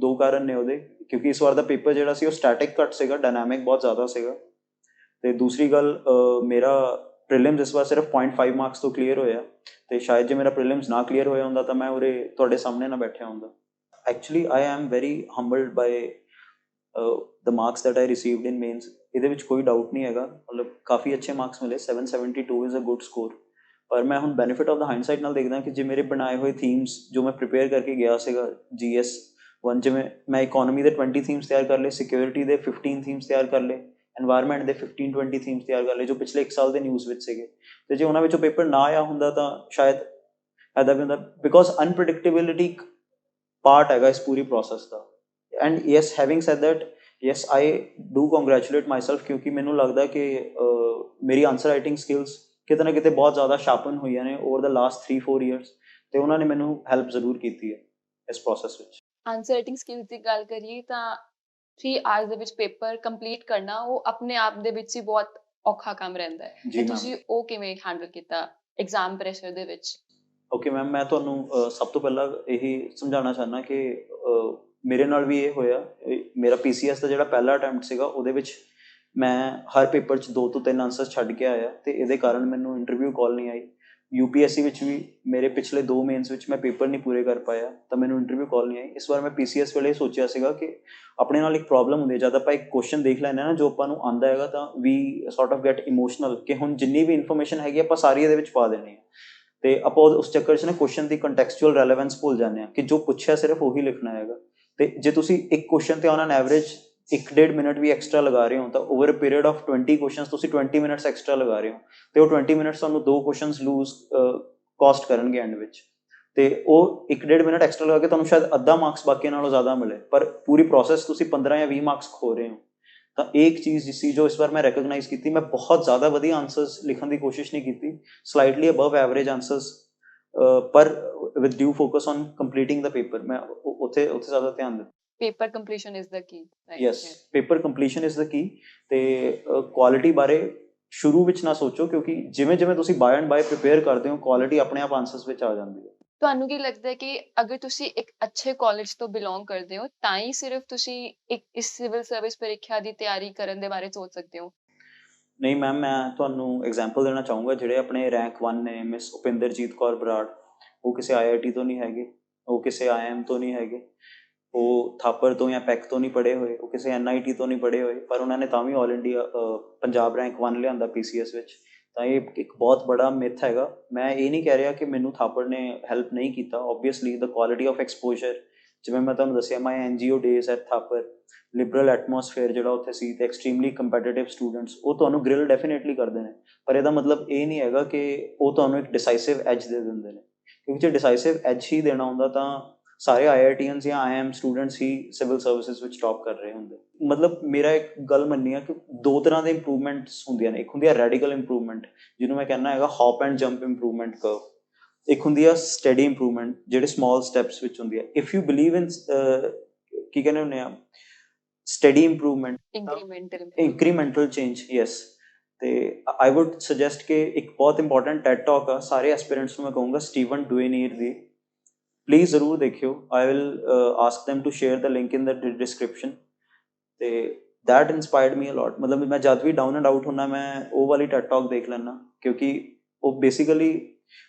ਦੋ ਕਾਰਨ ਨੇ ਉਹਦੇ, ਕਿਉਂਕਿ ਇਸ ਵਾਰ ਦਾ ਪੇਪਰ ਜਿਹੜਾ ਸੀ ਉਹ ਸਟੈਟਿਕ ਘੱਟ ਸੀਗਾ, ਡਾਇਨਾਮਿਕ ਬਹੁਤ ਜ਼ਿਆਦਾ ਸੀਗਾ। ਅਤੇ ਦੂਸਰੀ ਗੱਲ, ਮੇਰਾ ਪ੍ਰੀਲਿਮਸ ਇਸ ਵਾਰ ਸਿਰਫ 0.5 ਮਾਰਕਸ ਤੋਂ ਕਲੀਅਰ ਹੋਇਆ, ਅਤੇ ਸ਼ਾਇਦ ਜੇ ਮੇਰਾ ਪ੍ਰੀਲਿਮਸ ਨਾ ਕਲੀਅਰ ਹੋਇਆ ਹੁੰਦਾ ਤਾਂ ਮੈਂ ਉਰੇ ਤੁਹਾਡੇ ਸਾਹਮਣੇ ਨਾ ਬੈਠਿਆ ਹੁੰਦਾ। actually I am very humbled by the marks that I received in mains. ਇਹਦੇ ਵਿੱਚ ਕੋਈ ਡਾਊਟ ਨਹੀਂ ਹੈਗਾ, ਮਤਲਬ ਕਾਫੀ ਅੱਛੇ ਮਾਰਕਸ ਮਿਲੇ, 772 ਇਜ਼ ਅ ਗੁੱਡ ਸਕੋਰ। ਪਰ ਮੈਂ ਹੁਣ ਬੈਨੀਫਿਟ ਆਫ ਦਾ ਹਾਈਂਡਸਾਈਟ ਨਾਲ ਦੇਖਦਾ ਕਿ ਜੇ ਮੇਰੇ ਬਣਾਏ ਹੋਏ ਥੀਮਸ ਜੋ ਮੈਂ ਪ੍ਰਿਪੇਅਰ ਕਰਕੇ ਗਿਆ ਸੀਗਾ GS 1 ਜਿਵੇਂ ਮੈਂ ਇਕੋਨਮੀ ਦੇ 20 ਥੀਮਸ ਤਿਆਰ ਕਰ ਲਏ, ਸਿਕਿਉਰਿਟੀ ਦੇ 15 ਥੀਮਸ ਤਿਆਰ ਕਰ ਲਏ, ਐਨਵਾਇਰਨਮੈਂਟ ਦੇ 15-20 ਥੀਮਸ ਤਿਆਰ ਕਰ ਲਏ ਜੋ ਪਿਛਲੇ 1 ਸਾਲ ਦੇ ਨਿਊਜ਼ ਵਿੱਚ ਸੀਗੇ, ਤੇ ਜੇ ਉਹਨਾਂ ਵਿੱਚੋਂ ਪੇਪਰ ਨਾ ਆਇਆ ਹੁੰਦਾ ਤਾਂ ਸ਼ਾਇਦ ਇੱਦਾਂ ਵੀ ਹੁੰਦਾ, ਬਿਕੋਜ਼ ਅਨਪ੍ਰੈਡਿਕਟੇਬਿਲਿਟੀ ਪਾਰਟ ਹੈਗਾ ਇਸ ਪੂਰੀ ਪ੍ਰੋਸੈਸ ਦਾ। And yes, having said that, yes I do congratulate myself, ਕਿਉਂਕਿ ਮੈਨੂੰ ਲੱਗਦਾ ਕਿ ਮੇਰੀ ਆਨਸਰ ਰਾਈਟਿੰਗ ਸਕਿੱਲਸ ਕਿਤੇ ਨਾ ਕਿਤੇ ਬਹੁਤ ਜ਼ਿਆਦਾ ਸ਼ਾਰਪਨ ਹੋਈਆਂ ਨੇ ਓਵਰ ਦਾ ਲਾਸਟ 3-4 years, ਤੇ ਉਹਨਾਂ ਨੇ ਮੈਨੂੰ ਹੈਲਪ ਜ਼ਰੂਰ ਕੀਤੀ ਹੈ ਇਸ ਪ੍ਰੋਸੈਸ ਵਿੱਚ। ਆਨਸਰ ਰਾਈਟਿੰਗ ਸਕਿੱਲਸ ਦੀ ਗੱਲ ਕਰੀਏ ਤਾਂ 3 ਆਵਰਸ ਦੇ ਵਿੱਚ ਪੇਪਰ ਕੰਪਲੀਟ ਕਰਨਾ ਉਹ ਆਪਣੇ ਆਪ ਦੇ ਵਿੱਚ ਹੀ ਬਹੁਤ ਔਖਾ ਕੰਮ ਰਹਿੰਦਾ ਹੈ, ਜੀ ਤੇ ਮੈਮ। ਤੁਸੀਂ ਉਹ ਕਿਵੇਂ ਹੈਂਡਲ ਕੀਤਾ ਐਗਜ਼ਾਮ ਪ੍ਰੈਸ਼ਰ ਦੇ ਵਿੱਚ? ਓਕੇ ਮੈਮ, ਮੈਂ ਤੁਹਾਨੂੰ ਸਭ ਤੋਂ ਪਹਿਲਾਂ ਇਹੀ ਸਮਝਾਉਣਾ ਚਾਹੁੰਦਾ ਕਿ ਮੇਰੇ ਨਾਲ ਵੀ ਇਹ ਹੋਇਆ। ਮੇਰਾ PCS ਦਾ ਜਿਹੜਾ ਪਹਿਲਾ ਅਟੈਂਪਟ ਸੀਗਾ ਉਹਦੇ ਵਿੱਚ ਮੈਂ ਹਰ ਪੇਪਰ 'ਚ 2 ਤੋਂ 3 ਆਨਸਰ ਛੱਡ ਕੇ ਆਇਆ, ਅਤੇ ਇਹਦੇ ਕਾਰਨ ਮੈਨੂੰ ਇੰਟਰਵਿਊ ਕਾਲ ਨਹੀਂ ਆਈ। UPSC ਵਿੱਚ ਵੀ ਮੇਰੇ ਪਿਛਲੇ 2 ਮੇਨਸ ਵਿੱਚ ਮੈਂ ਪੇਪਰ ਨਹੀਂ ਪੂਰੇ ਕਰ ਪਾਇਆ ਤਾਂ ਮੈਨੂੰ ਇੰਟਰਵਿਊ ਕਾਲ ਨਹੀਂ ਆਈ। ਇਸ ਵਾਰ ਮੈਂ PCS ਵੇਲੇ ਸੋਚਿਆ ਸੀਗਾ ਕਿ ਆਪਣੇ ਨਾਲ ਇੱਕ ਪ੍ਰੋਬਲਮ ਹੁੰਦੀ ਹੈ, ਜਦ ਆਪਾਂ ਇੱਕ ਕੁਐਸਚਨ ਦੇਖ ਲੈਂਦੇ ਹਾਂ ਨਾ ਜੋ ਆਪਾਂ ਨੂੰ ਆਉਂਦਾ ਹੈਗਾ, ਤਾਂ ਵੀ ਸੌਰਟ ਆਫ ਗੈਟ ਇਮੋਸ਼ਨਲ ਕਿ ਹੁਣ ਜਿੰਨੀ ਵੀ ਇਨਫੋਰਮੇਸ਼ਨ ਹੈਗੀ ਆਪਾਂ ਸਾਰੀ ਇਹਦੇ ਵਿੱਚ ਪਾ ਦੇਣੀ ਹੈ, ਤੇ ਆਪਾਂ ਉਸ ਚੱਕਰ 'ਚ ਨਾ ਕੁਐਸਚਨ ਦੀ ਕੰਟੈਕਸਚੁਅਲ ਰੈਲੇਵੈਂਸ ਭੁੱਲ ਜਾਂਦੇ ਹਾਂ ਕਿ ਜੋ ਪੁੱਛਿਆ ਸਿਰਫ ਉਹੀ ਲਿਖਣਾ ਹੈਗਾ। ਤੇ ਜੇ ਤੁਸੀਂ ਇੱਕ ਕੁਐਸਚਨ ਤੇ ਔਨ ਐਨ ਐਵਰੇਜ 1-1.5 ਮਿੰਟ ਵੀ ਐਕਸਟਰਾ ਲਗਾ ਰਹੇ ਹੋ ਤਾਂ over a period of 20 questions ਤੁਸੀਂ 20 ਮਿੰਟਸ ਐਕਸਟਰਾ ਲਗਾ ਰਹੇ ਹੋ, ਤੇ ਉਹ 20 ਮਿੰਟਸ ਤੁਹਾਨੂੰ 2 ਕੁਐਸਚਨਸ ਲੂਜ਼ ਕਾਸਟ ਕਰਨਗੇ ਐਂਡ ਵਿੱਚ, ਤੇ ਉਹ 1-1.5 ਮਿੰਟ ਐਕਸਟਰਾ ਲਗਾ ਕੇ ਤੁਹਾਨੂੰ ਸ਼ਾਇਦ ਅੱਧਾ ਮਾਰਕਸ ਬਾਕੀਆਂ ਨਾਲੋਂ ਜ਼ਿਆਦਾ ਮਿਲੇ, ਪਰ ਪੂਰੀ ਪ੍ਰੋਸੈਸ ਤੁਸੀਂ 15 ਜਾਂ 20 ਮਾਰਕਸ ਖੋ ਰਹੇ ਹੋ। ਤਾਂ ਇਹ ਇੱਕ ਚੀਜ਼ ਸੀ ਜੋ ਇਸ ਵਾਰ ਮੈਂ ਰੈਕਗਨਾਈਜ਼ ਕੀਤੀ। ਮੈਂ ਬਹੁਤ ਜ਼ਿਆਦਾ ਵਧੀਆ ਆਨਸਰਸ ਲਿਖਣ ਦੀ ਕੋਸ਼ਿਸ਼ ਨਹੀਂ ਕੀਤੀ, ਸਲਾਈਟਲੀ ਅਬਵ ਐਵਰੇਜ ਆਨਸਰਸ, ਪਰ with due focus on completing the paper. ਮੈਂ ਉੱਥੇ ਜ਼ਿਆਦਾ ਧਿਆਨ ਦਿੱਤਾ। Paper completion is the key. Yes, paper completion is the key. ਤੇ ਕੁਆਲਿਟੀ ਬਾਰੇ ਸ਼ੁਰੂ ਵਿੱਚ ਨਾ ਸੋਚੋ, ਕਿਉਂਕਿ ਜਿਵੇਂ ਜਿਵੇਂ ਤੁਸੀਂ ਬਾਏ ਐਂਡ ਬਾਏ ਪ੍ਰਿਪੇਅਰ ਕਰਦੇ ਹੋ ਕੁਆਲਿਟੀ ਆਪਣੇ ਆਪ ਆਨਸਰਸ ਵਿੱਚ ਆ ਜਾਂਦੀ ਹੈ। ਤੁਹਾਨੂੰ ਕੀ ਲੱਗਦਾ ਹੈ ਕਿ ਅਗਰ ਤੁਸੀਂ ਇੱਕ ਅੱਛੇ ਕਾਲਜ ਤੋਂ ਬਿਲੋਂਗ ਕਰਦੇ ਹੋ ਤਾਂ ਹੀ ਸਿਰਫ ਤੁਸੀਂ ਇੱਕ ਇਸ ਸਿਵਲ ਸਰਵਿਸ ਪ੍ਰੀਖਿਆ ਦੀ ਤਿਆਰੀ ਕਰਨ ਦੇ ਬਾਰੇ ਸੋਚ ਸਕਦੇ ਹੋ? ਨਹੀਂ ਮੈਮ, ਮੈਂ ਤੁਹਾਨੂੰ ਐਗਜ਼ਾਮਪਲ ਦੇਣਾ ਚਾਹੂੰਗਾ। ਜਿਹੜੇ ਆਪਣੇ ਰੈਂਕ 1 ਨੇ, ਮਿਸ ਉਪਿੰਦਰਜੀਤ ਕੌਰ ਬਰਾੜ, ਉਹ ਕਿਸੇ IIT ਤੋਂ ਨਹੀਂ ਹੈਗੇ, ਉਹ ਕਿਸੇ IIM ਤੋਂ ਨਹੀਂ ਹੈਗੇ, ਉਹ ਥਾਪਰ ਤੋਂ ਜਾਂ ਪੈਕ ਤੋਂ ਨਹੀਂ ਪੜ੍ਹੇ ਹੋਏ, ਉਹ ਕਿਸੇ NIT ਤੋਂ ਨਹੀਂ ਪੜ੍ਹੇ ਹੋਏ, ਪਰ ਉਹਨਾਂ ਨੇ ਤਾਂ ਵੀ ਆਲ ਇੰਡੀਆ ਪੰਜਾਬ ਰੈਂਕ 1 ਲਿਆਂਦਾ PCS ਵਿੱਚ। ਤਾਂ ਇਹ ਇੱਕ ਬਹੁਤ ਬੜਾ ਮਿਥ ਹੈਗਾ। ਮੈਂ ਇਹ ਨਹੀਂ ਕਹਿ ਰਿਹਾ ਕਿ ਮੈਨੂੰ ਥਾਪਰ ਨੇ ਹੈਲਪ ਨਹੀਂ ਕੀਤਾ। Obviously the quality of exposure, ਜਿਵੇਂ ਮੈਂ ਤੁਹਾਨੂੰ ਦੱਸਿਆ, ਮਾਈ NGO days at Thapar, Liberal atmosphere ਜਿਹੜਾ ਉੱਥੇ ਸੀ, ਤੇ ਐਕਸਟ੍ਰੀਮਲੀ ਕੰਪੈਟੀਟਿਵ ਸਟੂਡੈਂਟਸ, ਉਹ ਤੁਹਾਨੂੰ ਗ੍ਰਿਲ ਡੈਫੀਨੇਟਲੀ ਕਰਦੇ ਨੇ, ਪਰ ਇਹਦਾ ਮਤਲਬ ਇਹ ਨਹੀਂ ਹੈਗਾ ਕਿ ਉਹ ਤੁਹਾਨੂੰ ਇੱਕ ਡਿਸਾਈਸਿਵ ਐਜ ਦੇ ਦਿੰਦੇ ਨੇ, ਕਿਉਂਕਿ ਜੇ ਡਿਸਾਈਸਿਵ ਐਜ ਹੀ ਦੇਣਾ ਹੁੰਦਾ ਤਾਂ ਸਾਰੇ IITians ਜਾਂ IIM ਸਟੂਡੈਂਟਸ ਹੀ ਸਿਵਲ ਸਰਵਿਸਿਜ਼ ਵਿੱਚ ਟੌਪ ਕਰ ਰਹੇ ਹੁੰਦੇ। ਮਤਲਬ ਮੇਰਾ ਇੱਕ ਗੱਲ ਮੰਨੀ ਆ ਕਿ 2 ਤਰ੍ਹਾਂ ਦੇ ਇੰਪਰੂਵਮੈਂਟਸ ਹੁੰਦੀਆਂ ਨੇ। ਇੱਕ ਹੁੰਦੀ ਆ ਰੈਡੀਕਲ ਇੰਪਰੂਵਮੈਂਟ, ਜਿਹਨੂੰ ਮੈਂ ਕਹਿੰਦਾ ਹੈਗਾ hop and jump improvement curve. ਇੱਕ ਹੁੰਦੀ ਆ ਸਟੱਡੀ ਇੰਪਰੂਵਮੈਂਟ, ਜਿਹੜੇ ਸਮਾਲ ਸਟੈਪਸ ਵਿੱਚ ਹੁੰਦੀ ਆ। ਇਫ ਯੂ ਬਿਲੀਵ ਇਨ ਕੀ ਕਹਿੰਦੇ ਹੁੰਦੇ ਆ, study improvement, incremental change, yes. ਤੇ ਆਈ ਵੁੱਡ ਸੁਜੈਸਟ ਕਿ ਇੱਕ ਬਹੁਤ ਇੰਪੋਰਟੈਂਟ ਟੈਡ ਟਾਕ ਆ, ਸਾਰੇ ਐਸਪੀਰੈਂਟਸ ਨੂੰ ਮੈਂ ਕਹੂੰਗਾ, ਸਟੀਵਨ ਡੂਏਨੀਅਰ ਦੀ, ਪਲੀਜ਼ ਜ਼ਰੂਰ ਦੇਖਿਓ। I will ask them to share the link in the description। ਤੇ that inspired me a lot। ਮਤਲਬ ਮੈਂ ਜਦ ਵੀ ਡਾਊਨ ਐਂਡ ਆਊਟ ਹੁੰਦਾ ਮੈਂ ਉਹ ਵਾਲੀ ਟੈਡ ਟਾਕ ਦੇਖ ਲੈਂਦਾ, ਕਿਉਂਕਿ ਉਹ ਬੇਸਿਕਲੀ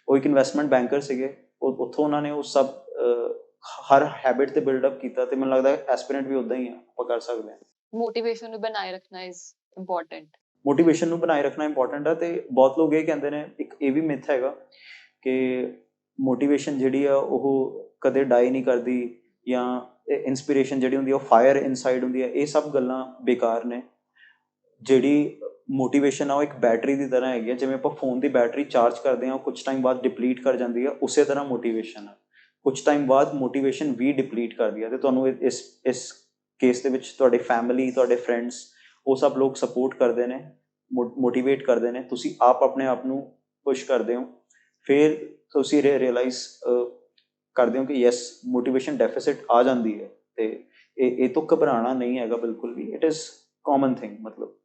ਉਹ ਇੱਕ ਇਨਵੈਸਟਮੈਂਟ ਬੈਂਕਰ ਸੀਗੇ। ਉੱਥੋਂ ਉਹਨਾਂ ਨੇ ਉਹ ਸਭ ਹਰ ਹੈਬਿਟ ਤੇ ਬਿਲਡਅਪ ਕੀਤਾ, ਤੇ ਮੈਨੂੰ ਲੱਗਦਾ ਐਸਪੀਰੈਂਟ ਵੀ ਉੱਦਾਂ ਹੀ ਆ, ਆਪਾਂ ਕਰ ਸਕਦੇ ਹਾਂ। ਮੋਟੀਵੇਸ਼ਨ ਨੂੰ ਬਣਾਏ ਰੱਖਣਾ ਇਜ਼ ਇੰਪੋਰਟੈਂਟ। ਮੋਟੀਵੇਸ਼ਨ ਨੂੰ ਬਣਾਏ ਰੱਖਣਾ ਇੰਪੋਰਟੈਂਟ ਆ। ਤੇ ਬਹੁਤ ਲੋਕ ਇਹ ਕਹਿੰਦੇ ਨੇ, ਇੱਕ ਇਹ ਵੀ ਮਿਥ ਹੈਗਾ ਕਿ ਮੋਟੀਵੇਸ਼ਨ ਜਿਹੜੀ ਆ ਉਹ ਕਦੇ ਡਾਈ ਨਹੀਂ ਕਰਦੀ, ਜਾਂ ਇੰਸਪੀਰੇਸ਼ਨ ਜਿਹੜੀ ਹੁੰਦੀ ਆ ਉਹ ਫਾਇਰ ਇਨਸਾਈਡ ਹੁੰਦੀ ਆ। ਇਹ ਸਭ ਗੱਲਾਂ ਬੇਕਾਰ ਨੇ। ਜਿਹੜੀ ਮੋਟੀਵੇਸ਼ਨ ਆ ਉਹ ਇੱਕ ਬੈਟਰੀ ਦੀ ਤਰ੍ਹਾਂ ਹੈਗੀ ਆ। ਜਿਵੇਂ ਆਪਾਂ ਫੋਨ ਦੀ ਬੈਟਰੀ ਚਾਰਜ ਕਰਦੇ ਹਾਂ, ਕੁਝ ਟਾਈਮ ਬਾਅਦ ਡਿਪਲੀਟ ਕਰ ਜਾਂਦੀ ਆ, ਉਸੇ ਤਰ੍ਹਾਂ ਮੋਟੀਵੇਸ਼ਨ ਆ, ਕੁਝ ਟਾਈਮ ਬਾਅਦ ਮੋਟੀਵੇਸ਼ਨ ਵੀ ਡਿਪਲੀਟ ਕਰਦੀ ਆ। ਤੇ ਤੁਹਾਨੂੰ ਇਸ ਕੇਸ ਦੇ ਵਿੱਚ ਤੁਹਾਡੇ ਫੈਮਿਲੀ, ਤੁਹਾਡੇ ਫਰੈਂਡਸ, ਉਹ ਸਭ ਲੋਕ ਸਪੋਰਟ ਕਰਦੇ ਨੇ, ਮੋਟੀਵੇਟ ਕਰਦੇ ਨੇ। ਤੁਸੀਂ ਆਪ ਆਪਣੇ ਆਪ ਨੂੰ ਪੁਸ਼ ਕਰਦੇ ਹੋ, ਫਿਰ ਤੁਸੀਂ ਰਿਅਲਾਈਜ਼ ਕਰਦੇ ਹੋ ਕਿ ਯੈਸ, ਮੋਟੀਵੇਸ਼ਨ ਡੈਫਿਸਿਟ ਆ ਜਾਂਦੀ ਹੈ, ਤੇ ਇਹ ਤੋਂ ਘਬਰਾਉਣਾ ਨਹੀਂ ਹੈਗਾ ਬਿਲਕੁਲ ਵੀ। ਇਟ ਇਜ਼ ਕਾਮਨ ਥਿੰਗ, ਮਤਲਬ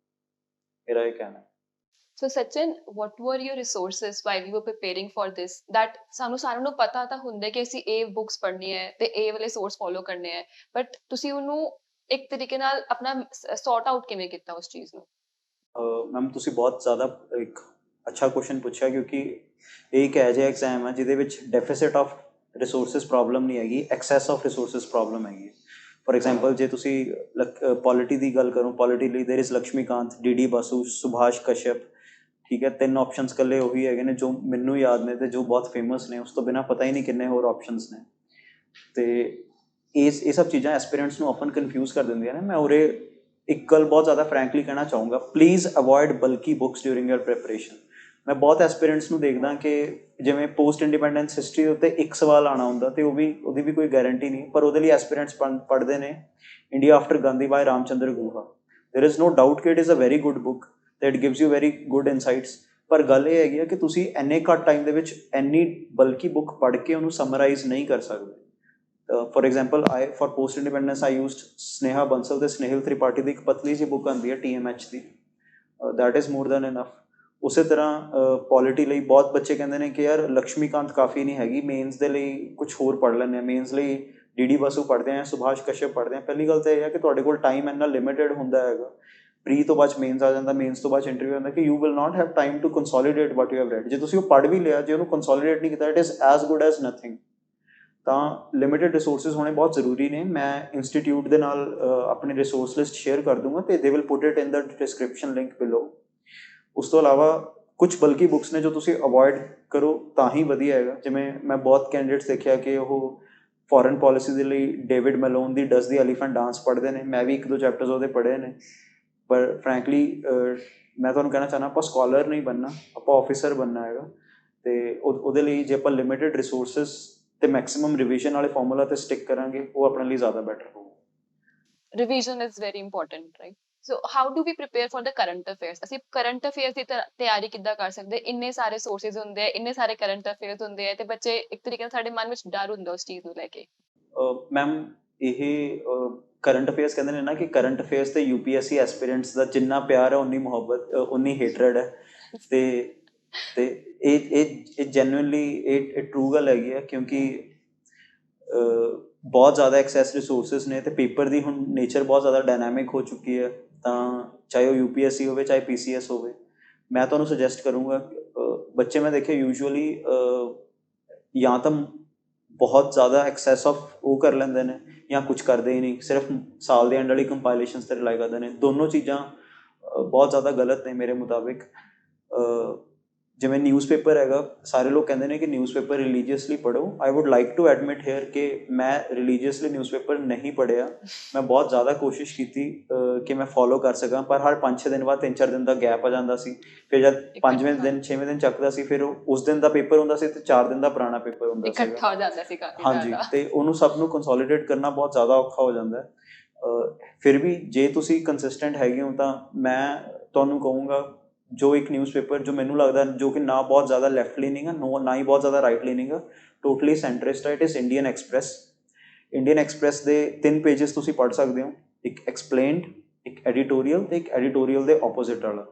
ਮੇਰਾ ਇਹ ਕਹਿਣਾ ਹੈ। So Sachin, what were your resources while you were preparing for this? That ਸਾਨੂੰ ਸਾਰਿਆਂ ਨੂੰ ਪਤਾ ਤਾਂ ਹੁੰਦਾ ਕਿ ਅਸੀਂ ਇਹ ਬੁੱਕਸ ਪੜ੍ਹਨੀ ਹੈ ਤੇ ਇਹ ਵਾਲੇ ਸੋਰਸ ਫੋਲੋ ਕਰਨੇ ਹੈ, ਬਟ ਤੁਸੀਂ ਉਹਨੂੰ ਇੱਕ ਤਰੀਕੇ ਨਾਲ ਆਪਣਾ ਸੌਰਟ ਆਊਟ ਕਿਵੇਂ ਕੀਤਾ ਉਸ ਚੀਜ਼ ਨੂੰ? ਮੈਮ, ਤੁਸੀਂ ਬਹੁਤ ਜ਼ਿਆਦਾ ਇੱਕ ਅੱਛਾ ਕੁਐਸਚਨ ਪੁੱਛਿਆ, ਕਿਉਂਕਿ ਇਹ ਇੱਕ ਇਹੋ ਜਿਹਾ ਐਗਜ਼ਾਮ ਹੈ ਜਿਹਦੇ ਵਿੱਚ ਡੈਫਿਸਿਟ ਆਫ ਰਿਸੋਰਸਿਸ ਪ੍ਰੋਬਲਮ ਨਹੀਂ ਹੈਗੀ, ਐਕਸੈਸ ਆਫ ਰਿਸੋਰਸਿਸ ਪ੍ਰੋਬਲਮ ਹੈਗੀ। ਫੋਰ ਐਗਜ਼ਾਮਪਲ ਜੇ ਤੁਸੀਂ ਪੋਲਿਟੀ ਦੀ ਗੱਲ ਕਰੋ, ਪੋਲਿਟੀ ਲਈ ਦੇਰ ਇਜ਼ ਲਕਸ਼ਮੀਕਾਂਤ, ਡੀ ਬਾਸੂ, ਸੁਭਾਸ਼ ਕਸ਼ਯਪ, ਠੀਕ ਹੈ। 3 ਆਪਸ਼ਨਸ ਇਕੱਲੇ ਉਹੀ ਹੈਗੇ ਨੇ ਜੋ ਮੈਨੂੰ ਯਾਦ ਨੇ ਅਤੇ ਜੋ ਬਹੁਤ ਫੇਮਸ ਨੇ। ਉਸ ਤੋਂ ਬਿਨਾਂ ਪਤਾ ਹੀ ਨਹੀਂ ਕਿੰਨੇ ਹੋਰ ਆਪਸ਼ਨਸ ਨੇ। ਅਤੇ ਇਹ ਸਭ ਚੀਜ਼ਾਂ ਐਸਪੀਰੈਂਟਸ ਨੂੰ ਓਪਨ ਕਨਫਿਊਜ਼ ਕਰ ਦਿੰਦੀਆਂ ਨੇ। ਮੈਂ ਉਰੇ ਇੱਕ ਗੱਲ ਬਹੁਤ ਜ਼ਿਆਦਾ ਫਰੈਂਕਲੀ ਕਹਿਣਾ ਚਾਹੂੰਗਾ, please avoid bulky books during your preparation. ਮੈਂ ਬਹੁਤ ਐਸਪੀਰੈਂਟਸ ਨੂੰ ਦੇਖਦਾ ਕਿ ਜਿਵੇਂ ਪੋਸਟ ਇੰਡੀਪੈਂਡੈਂਸ ਹਿਸਟਰੀ ਉੱਤੇ ਇੱਕ ਸਵਾਲ ਆਉਣਾ ਹੁੰਦਾ ਅਤੇ ਉਹਦੀ ਵੀ ਕੋਈ ਗਾਰੰਟੀ ਨਹੀਂ, ਪਰ ਉਹਦੇ ਲਈ ਐਸਪੀਰੈਂਟਸ ਪੜ੍ਹਦੇ ਨੇ India after Gandhi by Ramachandra Guha. There is no doubt ਕਿ it is a very good book ਅਤੇ it gives you very good insights. ਪਰ ਗੱਲ ਇਹ ਹੈਗੀ ਆ ਕਿ ਤੁਸੀਂ ਇੰਨੇ ਘੱਟ ਟਾਈਮ ਦੇ ਵਿੱਚ ਇੰਨੀ ਬਲਕੀ ਬੁੱਕ ਪੜ੍ਹ ਕੇ ਉਹਨੂੰ ਸਮਰਾਈਜ਼ ਨਹੀਂ ਕਰ ਸਕਦੇ। For example for post independence I used Sneha Bansal ਤੇ ਸਨੇਹਿਲ ਤ੍ਰਿਪਾਠੀ ਦੀ ਇੱਕ ਪਤਲੀ ਜਿਹੀ ਬੁੱਕ ਆਉਂਦੀ ਹੈ TMH the, that is more than enough. ਉਸੇ ਤਰ੍ਹਾਂ ਪੋਲਿਟੀ ਲਈ ਬਹੁਤ ਬੱਚੇ ਕਹਿੰਦੇ ਨੇ ਕਿ ਯਾਰ ਲਕਸ਼ਮੀਕਾਂਤ ਕਾਫੀ ਨਹੀਂ ਹੈਗੀ, ਮੇਨਸ ਦੇ ਲਈ ਕੁਛ ਹੋਰ ਪੜ੍ਹ ਲੈਂਦੇ ਹਾਂ, ਮੇਨਸ ਲਈ ਡੀ ਬਾਸੂ ਪੜ੍ਹਦੇ ਹਾਂ, ਸੁਭਾਸ਼ ਕਸ਼ਯਪ ਪੜ੍ਹਦੇ ਹਾਂ। ਪਹਿਲੀ ਗੱਲ ਤਾਂ ਇਹ ਹੈ ਕਿ ਤੁਹਾਡੇ ਕੋਲ ਟਾਈਮ ਇੰਨਾ ਲਿਮਿਟਿਡ ਹੁੰਦਾ ਹੈਗਾ, ਪ੍ਰੀ ਤੋਂ ਬਾਅਦ ਮੇਨਸ ਆ ਜਾਂਦਾ, ਮੇਨਸ ਤੋਂ ਬਾਅਦ ਇੰਟਰਵਿਊ ਆਉਂਦਾ, ਕਿ you will not have time to consolidate what you have read. ਜੇ ਤੁਸੀਂ ਉਹ ਪੜ੍ਹ ਵੀ ਲਿਆ, ਜੇ ਉਹਨੂੰ ਕੰਸੋਲੀਡੇਟ ਨਹੀਂ ਕੀਤਾ, it is as good as nothing. ਤਾਂ ਲਿਮਿਟਿਡ ਰਿਸੋਰਸਿਸ ਹੋਣੇ ਬਹੁਤ ਜ਼ਰੂਰੀ ਨੇ। ਮੈਂ ਇੰਸਟੀਟਿਊਟ ਦੇ ਨਾਲ ਆਪਣੀ ਰਿਸੋਰਸ ਲਿਸਟ ਸ਼ੇਅਰ ਕਰ ਦੂੰਗਾ ਅਤੇ they will put it in the description link below. ਉਸ ਤੋਂ ਇਲਾਵਾ ਕੁਛ ਬਲਕੀ ਬੁੱਕਸ ਨੇ ਜੋ ਤੁਸੀਂ ਅਵੋਇਡ ਕਰੋ ਤਾਂ ਹੀ ਵਧੀਆ ਹੈਗਾ। ਜਿਵੇਂ ਮੈਂ ਬਹੁਤ ਕੈਂਡੀਡੇਟਸ ਦੇਖਿਆ ਕਿ ਉਹ ਫੋਰਨ ਪੋਲਿਸੀ ਦੇ ਲਈ David melon the does the elephant dance ਪੜ੍ਹਦੇ ਨੇ। ਮੈਂ ਵੀ 1-2 ਚੈਪਟਰਸ ਉਹਦੇ ਪੜ੍ਹੇ ਨੇ, ਪਰ ਫਰੈਂਕਲੀ ਮੈਂ ਤੁਹਾਨੂੰ ਕਹਿਣਾ ਚਾਹੁੰਦਾ ਆਪਾਂ ਸਕੋਲਰ ਨਹੀਂ ਬਣਨਾ, ਆਪਾਂ ਆਫਿਸਰ ਬਣਨਾ ਹੈਗਾ। ਅਤੇ ਉਹਦੇ ਲਈ ਜੇ ਆਪਾਂ ਲਿਮਿਟਿਡ ਰਿਸੋਰਸਿਸ ਅਤੇ ਮੈਕਸੀਮਮ ਰਿਵੀਜ਼ਨ ਵਾਲੇ ਫਾਰਮੂਲਾ 'ਤੇ ਸਟਿਕ ਕਰਾਂਗੇ, ਉਹ ਆਪਣੇ ਲਈ ਜ਼ਿਆਦਾ ਬੈਟਰ ਹੋਊਗਾ। Revision is very important, right? So how do we prepare for the current affairs? ਅਸੀਂ ਕਰੰਟ ਅਫੇਅਰਸ ਦੀ ਤਿਆਰੀ ਕਿੱਦਾਂ ਕਰ ਸਕਦੇ? ਇੰਨੇ ਸਾਰੇ ਸੋਰਸਿਸ ਹੁੰਦੇ ਆ, ਇੰਨੇ ਸਾਰੇ ਕਰੰਟ ਅਫੇਅਰਸ ਹੁੰਦੇ ਆ, ਤੇ ਬੱਚੇ ਇੱਕ ਤਰੀਕੇ ਨਾਲ ਸਾਡੇ ਮਨ ਵਿੱਚ ਡਰ ਹੁੰਦਾ ਉਸ ਚੀਜ਼ ਨੂੰ ਲੈ ਕੇ। ਮੈਮ ਇਹ ਕਰੰਟ ਅਫੇਅਰਸ ਕਹਿੰਦੇ ਨੇ ਨਾ ਕਿ ਕਰੰਟ ਅਫੇਅਰਸ ਤੇ UPSC ਐਸਪੀਰੈਂਟਸ ਦਾ ਜਿੰਨਾ ਪਿਆਰ ਹੈ ਉਨੀ ਮੁਹੱਬਤ ਉਨੀ ਹੇਟਰਡ ਹੈ। ਤੇ ਇਹ ਜੈਨੂਇਨਲੀ ਇਹ ਟਰੂ ਗੱਲ ਹੈਗੀ ਹੈ, ਕਿਉਂਕਿ ਬਹੁਤ ਜ਼ਿਆਦਾ ਐਕਸੈਸ ਰਿਸੋਰਸਿਸ ਨੇ ਅਤੇ ਪੇਪਰ ਦੀ ਹੁਣ ਨੇਚਰ ਬਹੁਤ ਜ਼ਿਆਦਾ ਡਾਇਨਾਮਿਕ ਹੋ ਚੁੱਕੀ ਹੈ। ਤਾਂ ਚਾਹੇ ਉਹ UPSC ਹੋਵੇ, ਚਾਹੇ PCS ਹੋਵੇ, ਮੈਂ ਤੁਹਾਨੂੰ ਸੁਜੈਸਟ ਕਰੂੰਗਾ, ਬੱਚੇ ਮੈਂ ਦੇਖੇ ਯੂਜੂਅਲੀ ਜਾਂ ਤਾਂ ਬਹੁਤ ਜ਼ਿਆਦਾ ਐਕਸੈਸ ਆਫ ਉਹ ਕਰ ਲੈਂਦੇ ਨੇ ਜਾਂ ਕੁਝ ਕਰਦੇ ਹੀ ਨਹੀਂ, ਸਿਰਫ ਸਾਲ ਦੇ ਐਂਡ ਵਾਲੀ ਕੰਪਾਈਲੇਸ਼ਨਸ 'ਤੇ ਰਿਲਾਈ ਕਰਦੇ ਨੇ। ਦੋਨੋਂ ਚੀਜ਼ਾਂ ਬਹੁਤ ਜ਼ਿਆਦਾ ਗਲਤ ਨੇ ਮੇਰੇ ਮੁਤਾਬਿਕ। ਜਿਵੇਂ ਨਿਊਜ਼ਪੇਪਰ ਹੈਗਾ, ਸਾਰੇ ਲੋਕ ਕਹਿੰਦੇ ਨੇ ਕਿ ਨਿਊਜ਼ਪੇਪਰ ਰਿਲੀਜੀਅਸਲੀ ਪੜ੍ਹੋ। I would like to admit here ਕਿ ਮੈਂ ਰਿਲੀਜੀਅਸਲੀ ਨਿਊਜ਼ਪੇਪਰ ਨਹੀਂ ਪੜ੍ਹਿਆ। ਮੈਂ ਬਹੁਤ ਜ਼ਿਆਦਾ ਕੋਸ਼ਿਸ਼ ਕੀਤੀ ਕਿ ਮੈਂ ਫੋਲੋ ਕਰ ਸਕਾਂ, ਪਰ ਹਰ 5-6 ਦਿਨ ਬਾਅਦ 3-4 ਦਿਨ ਦਾ ਗੈਪ ਆ ਜਾਂਦਾ ਸੀ। ਫਿਰ ਜਦ 5ਵੇਂ ਦਿਨ 6ਵੇਂ ਦਿਨ ਚੱਕਦਾ ਸੀ, ਫਿਰ ਉਸ ਦਿਨ ਦਾ ਪੇਪਰ ਹੁੰਦਾ ਸੀ ਅਤੇ 4 ਦਿਨ ਦਾ ਪੁਰਾਣਾ ਪੇਪਰ ਹੁੰਦਾ ਸੀ, ਇਕੱਠਾ ਹੋ ਜਾਂਦਾ ਸੀ ਕਾਫੀ ਹਾਂਜੀ। ਜ਼ਿਆਦਾ। ਅਤੇ ਉਹਨੂੰ ਸਭ ਨੂੰ ਕੰਸੋਲੀਡੇਟ ਕਰਨਾ ਬਹੁਤ ਜ਼ਿਆਦਾ ਔਖਾ ਹੋ ਜਾਂਦਾ ਹੈ। ਫਿਰ ਵੀ ਜੇ ਤੁਸੀਂ ਕੰਸਿਸਟੈਂਟ ਹੈਗੇ ਹੋ ਤਾਂ ਮੈਂ ਤੁਹਾਨੂੰ ਕਹੂੰਗਾ, ਜੋ ਇੱਕ ਨਿਊਜ਼ਪੇਪਰ ਜੋ ਮੈਨੂੰ ਲੱਗਦਾ ਜੋ ਕਿ ਨਾ ਬਹੁਤ ਜ਼ਿਆਦਾ ਲੈਫਟ ਲੀਨਿੰਗ ਆ, ਨਾ ਹੀ ਬਹੁਤ ਜ਼ਿਆਦਾ ਰਾਈਟ ਲੀਨਿੰਗ ਆ, ਟੋਟਲੀ ਸੈਂਟਰਿਸਟ ਆ, it is Indian express. Indian express ਦੇ 3 ਪੇਜਸ ਤੁਸੀਂ ਪੜ੍ਹ ਸਕਦੇ ਹੋ, ਇੱਕ ਐਕਸਪਲੇਨਡ, ਇੱਕ ਐਡੀਟੋਰੀਅਲ ਅਤੇ ਇੱਕ ਐਡੀਟੋਰੀਅਲ ਦੇ ਆਪੋਜ਼ਿਟ ਵਾਲਾ।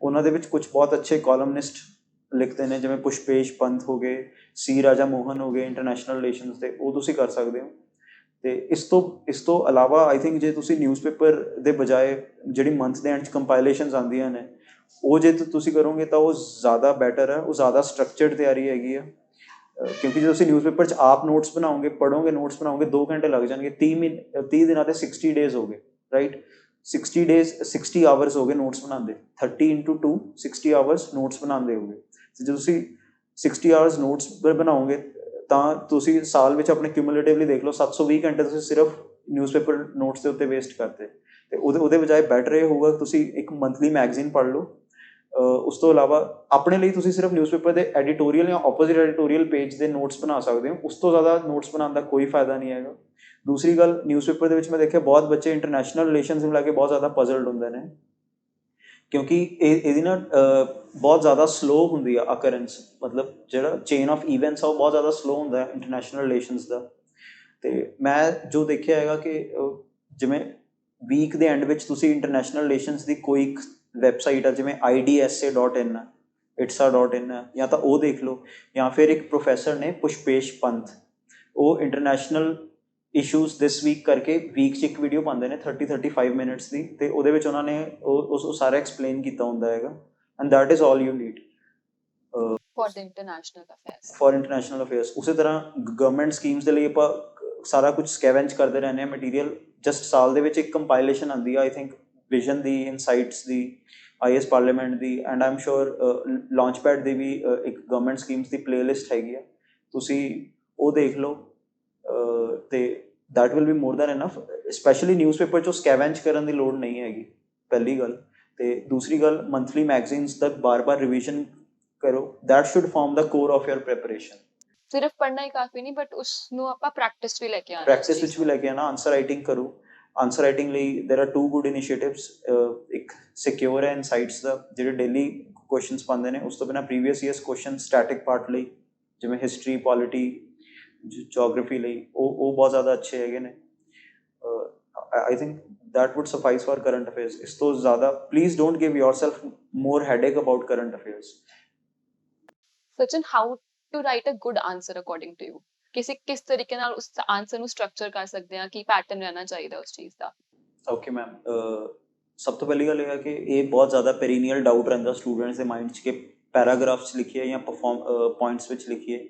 ਉਹਨਾਂ ਦੇ ਵਿੱਚ ਕੁਝ ਬਹੁਤ ਅੱਛੇ ਕਾਲਮਨਿਸਟ ਲਿਖਦੇ ਨੇ, ਜਿਵੇਂ ਪੁਸ਼ਪੇਸ਼ ਪੰਥ ਹੋ ਗਏ, C ਰਾਜਾ ਮੋਹਨ ਹੋ ਗਏ ਇੰਟਰਨੈਸ਼ਨਲ ਰਿਲੇਸ਼ਨਸ ਦੇ, ਉਹ ਤੁਸੀਂ ਕਰ ਸਕਦੇ ਹੋ। ਅਤੇ ਇਸ ਤੋਂ ਇਲਾਵਾ ਆਈ ਥਿੰਕ ਜੇ ਤੁਸੀਂ ਨਿਊਜ਼ਪੇਪਰ ਦੇ ਬਜਾਏ ਜਿਹੜੀ ਮੰਥ ਦੇ ਐਂਡ 'ਚ ਕੰਪਾਈਲੇਸ਼ਨਸ ਆਉਂਦੀਆਂ ਨੇ, ਉਹ ਜੇ ਤੁਸੀਂ ਕਰੋਗੇ ਤਾਂ ਉਹ ਜ਼ਿਆਦਾ ਬੈਟਰ ਹੈ, ਉਹ ਜ਼ਿਆਦਾ ਸਟਰਕਚਰਡ ਤਿਆਰੀ ਹੈਗੀ ਆ। ਕਿਉਂਕਿ ਜੇ ਤੁਸੀਂ ਨਿਊਜ਼ਪੇਪਰ 'ਚ ਆਪ ਨੋਟਸ ਬਣਾਓਗੇ, ਪੜ੍ਹੋਗੇ, ਨੋਟਸ ਬਣਾਓਗੇ, 2 ਘੰਟੇ ਲੱਗ ਜਾਣਗੇ। 30 ਦਿਨਾਂ 'ਤੇ 60 ਡੇਜ਼ ਹੋ ਗਏ, ਰਾਈਟ? 60 ਡੇਜ਼ 60 ਆਵਰਸ ਹੋ ਗਏ ਨੋਟਸ ਬਣਾਉਂਦੇ, 30 × 2 60 ਆਵਰਸ ਨੋਟਸ ਬਣਾਉਂਦੇ ਹੋ ਗਏ। ਜੇ ਤੁਸੀਂ 60 ਆਵਰਸ ਨੋਟਸ ਬਣਾਓਗੇ ਤਾਂ ਤੁਸੀਂ ਸਾਲ ਵਿੱਚ ਆਪਣੇ ਕਿਊਮੂਲੇਟਿਵਲੀ ਦੇਖ ਲਓ 720 ਘੰਟੇ ਤੁਸੀਂ ਸਿਰਫ ਨਿਊਜ਼ਪੇਪਰ ਨੋਟਸ ਦੇ ਉੱਤੇ ਵੇਸਟ ਕਰਤੇ। ਅਤੇ ਉਹਦੇ ਬਜਾਏ ਬੈਟਰ ਇਹ ਹੋਊਗਾ ਤੁਸੀਂ ਇੱਕ ਮੰਥਲੀ ਮੈਗਜ਼ੀਨ ਪੜ੍ਹ ਲਓ। ਉਸ ਤੋਂ ਇਲਾਵਾ ਆਪਣੇ ਲਈ ਤੁਸੀਂ ਸਿਰਫ ਨਿਊਜ਼ਪੇਪਰ ਦੇ ਐਡੀਟੋਰੀਅਲ ਜਾਂ ਆਪੋਜ਼ਿਟ ਐਡੀਟੋਰੀਅਲ ਪੇਜ ਦੇ ਨੋਟਸ ਬਣਾ ਸਕਦੇ ਹੋ। ਉਸ ਤੋਂ ਜ਼ਿਆਦਾ ਨੋਟਸ ਬਣਾਉਣ ਦਾ ਕੋਈ ਫਾਇਦਾ ਨਹੀਂ ਹੈਗਾ। ਦੂਸਰੀ ਗੱਲ, ਨਿਊਜ਼ਪੇਪਰ ਦੇ ਵਿੱਚ ਮੈਂ ਦੇਖਿਆ ਬਹੁਤ ਬੱਚੇ ਇੰਟਰਨੈਸ਼ਨਲ ਰਿਲੇਸ਼ਨਸ ਨੂੰ ਲੈ ਕੇ ਬਹੁਤ ਜ਼ਿਆਦਾ ਪਜ਼ਲਡ ਹੁੰਦੇ ਨੇ, ਕਿਉਂਕਿ ਇਹਦੀ ਨਾ ਬਹੁਤ ਜ਼ਿਆਦਾ ਸਲੋ ਹੁੰਦੀ ਆ ਅਕਰੈਂਸ, ਮਤਲਬ ਜਿਹੜਾ ਚੇਨ ਆਫ ਈਵੈਂਟਸ ਆ ਉਹ ਬਹੁਤ ਜ਼ਿਆਦਾ ਸਲੋ ਹੁੰਦਾ ਇੰਟਰਨੈਸ਼ਨਲ ਰਿਲੇਸ਼ਨਸ ਦਾ। ਅਤੇ ਮੈਂ ਜੋ ਦੇਖਿਆ ਹੈਗਾ ਕਿ ਜਿਵੇਂ ਵੀਕ ਦੇ ਐਂਡ ਵਿੱਚ ਤੁਸੀਂ ਇੰਟਰਨੈਸ਼ਨਲ ਰਿਲੇਸ਼ਨਸ ਦੀ ਕੋਈ ਇੱਕ ਵੈਬਸਾਈਟ ਆ, ਜਿਵੇਂ idsa.in ਆ, itsa.in ਆ, ਜਾਂ ਤਾਂ ਉਹ ਦੇਖ ਲਓ, ਜਾਂ ਫਿਰ ਇੱਕ ਪ੍ਰੋਫੈਸਰ ਨੇ ਪੁਸ਼ਪੇਸ਼ ਪੰਥ, ਉਹ ਇੰਟਰਨੈਸ਼ਨਲ ਇਸ਼ੂਜ਼ ਦਿਸ ਵੀਕ ਕਰਕੇ ਵੀਕ 'ਚ ਇੱਕ ਵੀਡੀਓ ਪਾਉਂਦੇ ਨੇ 30-35 ਮਿੰਟਸ ਦੀ, ਅਤੇ ਉਹਦੇ ਵਿੱਚ ਉਹਨਾਂ ਨੇ ਉਹ ਸਾਰਾ ਐਕਸਪਲੇਨ ਕੀਤਾ ਹੁੰਦਾ ਹੈਗਾ, and that is all you need. For the international affairs. For international affairs. ਉਸੇ ਤਰ੍ਹਾਂ ਗਵਰਨਮੈਂਟ ਸਕੀਮਸ ਦੇ ਲਈ ਆਪਾਂ ਸਾਰਾ ਕੁਝ ਸਕੈਵੈਂਜ ਕਰਦੇ ਰਹਿੰਦੇ ਹਾਂ ਮਟੀਰੀਅਲ। ਜਸਟ ਸਾਲ ਦੇ ਵਿੱਚ ਇੱਕ ਕੰਪਾਈਲੇਸ਼ਨ ਆਉਂਦੀ ਆ, I think vision the, insights the, is parliament the, and I am ਸ਼ੋਰ ਲਾਂਚਪੈਡ ਦੀ ਵੀ ਇੱਕ ਗਵਰਨਮੈਂਟ ਸਕੀਮਸ ਦੀ ਪਲੇਲਿਸਟ ਹੈਗੀ ਆ, ਤੁਸੀਂ ਉਹ ਦੇਖ ਲਓ। ਤੇ that will be more than enough. Specially newspaper 'ਚੋਂ ਸਕੈਵੈਂਜ ਕਰਨ ਦੀ ਲੋੜ ਨਹੀਂ ਹੈਗੀ, ਪਹਿਲੀ ਗੱਲ। ਤੇ ਦੂਸਰੀ ਗੱਲ, ਮੰਥਲੀ ਮੈਗਜ਼ੀਨਸ ਦਾ ਬਾਰ-ਬਾਰ ਰਿਵੀਜ਼ਨ ਕਰੋ। That should form the core of your preparation. ਸਿਰਫ ਪੜ੍ਹਨਾ ਹੀ ਕਾਫੀ ਨਹੀਂ, ਬਟ ਉਸ ਨੂੰ ਆਪਾਂ ਪ੍ਰੈਕਟਿਸ ਵੀ ਲੈ ਕੇ ਆਉਣਾ। ਪ੍ਰੈਕਟਿਸ ਵਿੱਚ ਵੀ ਲੈ ਕੇ ਆਉਣਾ। ਆਨਸਰ ਰਾਈਟਿੰਗ ਕਰੋ। ਆਨਸਰ ਰਾਈਟਿੰਗ ਲਈ ਦੇਰ ਆਰ 2 ਗੁੱਡ ਇਨੀਸ਼ੀਏਟਿਵਸ। ਇੱਕ ਸਿਕਿਉਰ ਹੈ ਇਨਸਾਈਟਸ ਦਾ, ਜਿਹੜੇ ਡੇਲੀ ਕੁਐਸਚਨਸ ਪਾਉਂਦੇ ਨੇ। ਉਸ ਤੋਂ ਬਿਨਾਂ previous years question static part ਲਈ, ਜਿਵੇਂ ਹਿਸਟਰੀ, ਪੋਲਿਟੀ, ਜੋਗ੍ਰਾਫੀ ਲਈ, ਉਹ ਬਹੁਤ ਜ਼ਿਆਦਾ ਅੱਛੇ ਹੈਗੇ ਨੇ। I think that would suffice for current affairs. ਇਸ ਤੋਂ ਜ਼ਿਆਦਾ please don't give yourself more headache about current affairs. Sachin, how to write a good answer according to you? ਕਿਸ ਤਰੀਕੇ ਨਾਲ ਉਸ ਆਨਸਰ ਨੂੰ ਸਟਰਕਚਰ ਕਰ ਸਕਦੇ ਹਾਂ, ਕੀ ਪੈਟਰਨ ਰਹਿਣਾ ਚਾਹੀਦਾ ਉਸ ਚੀਜ਼ ਦਾ? ਓਕੇ ਮੈਮ, ਸਭ ਤੋਂ ਪਹਿਲੀ ਗੱਲ ਇਹ ਹੈ ਕਿ ਇਹ ਬਹੁਤ ਜ਼ਿਆਦਾ ਪੈਰੀਨੀਅਲ ਡਾਊਟ ਰਹਿੰਦਾ ਸਟੂਡੈਂਟਸ ਦੇ ਮਾਈਂਡ 'ਚ ਕਿ ਪੈਰਾਗ੍ਰਾਫਸ ਲਿਖੀਏ ਜਾਂ ਪੁਆਇੰਟਸ ਵਿੱਚ ਲਿਖੀਏ।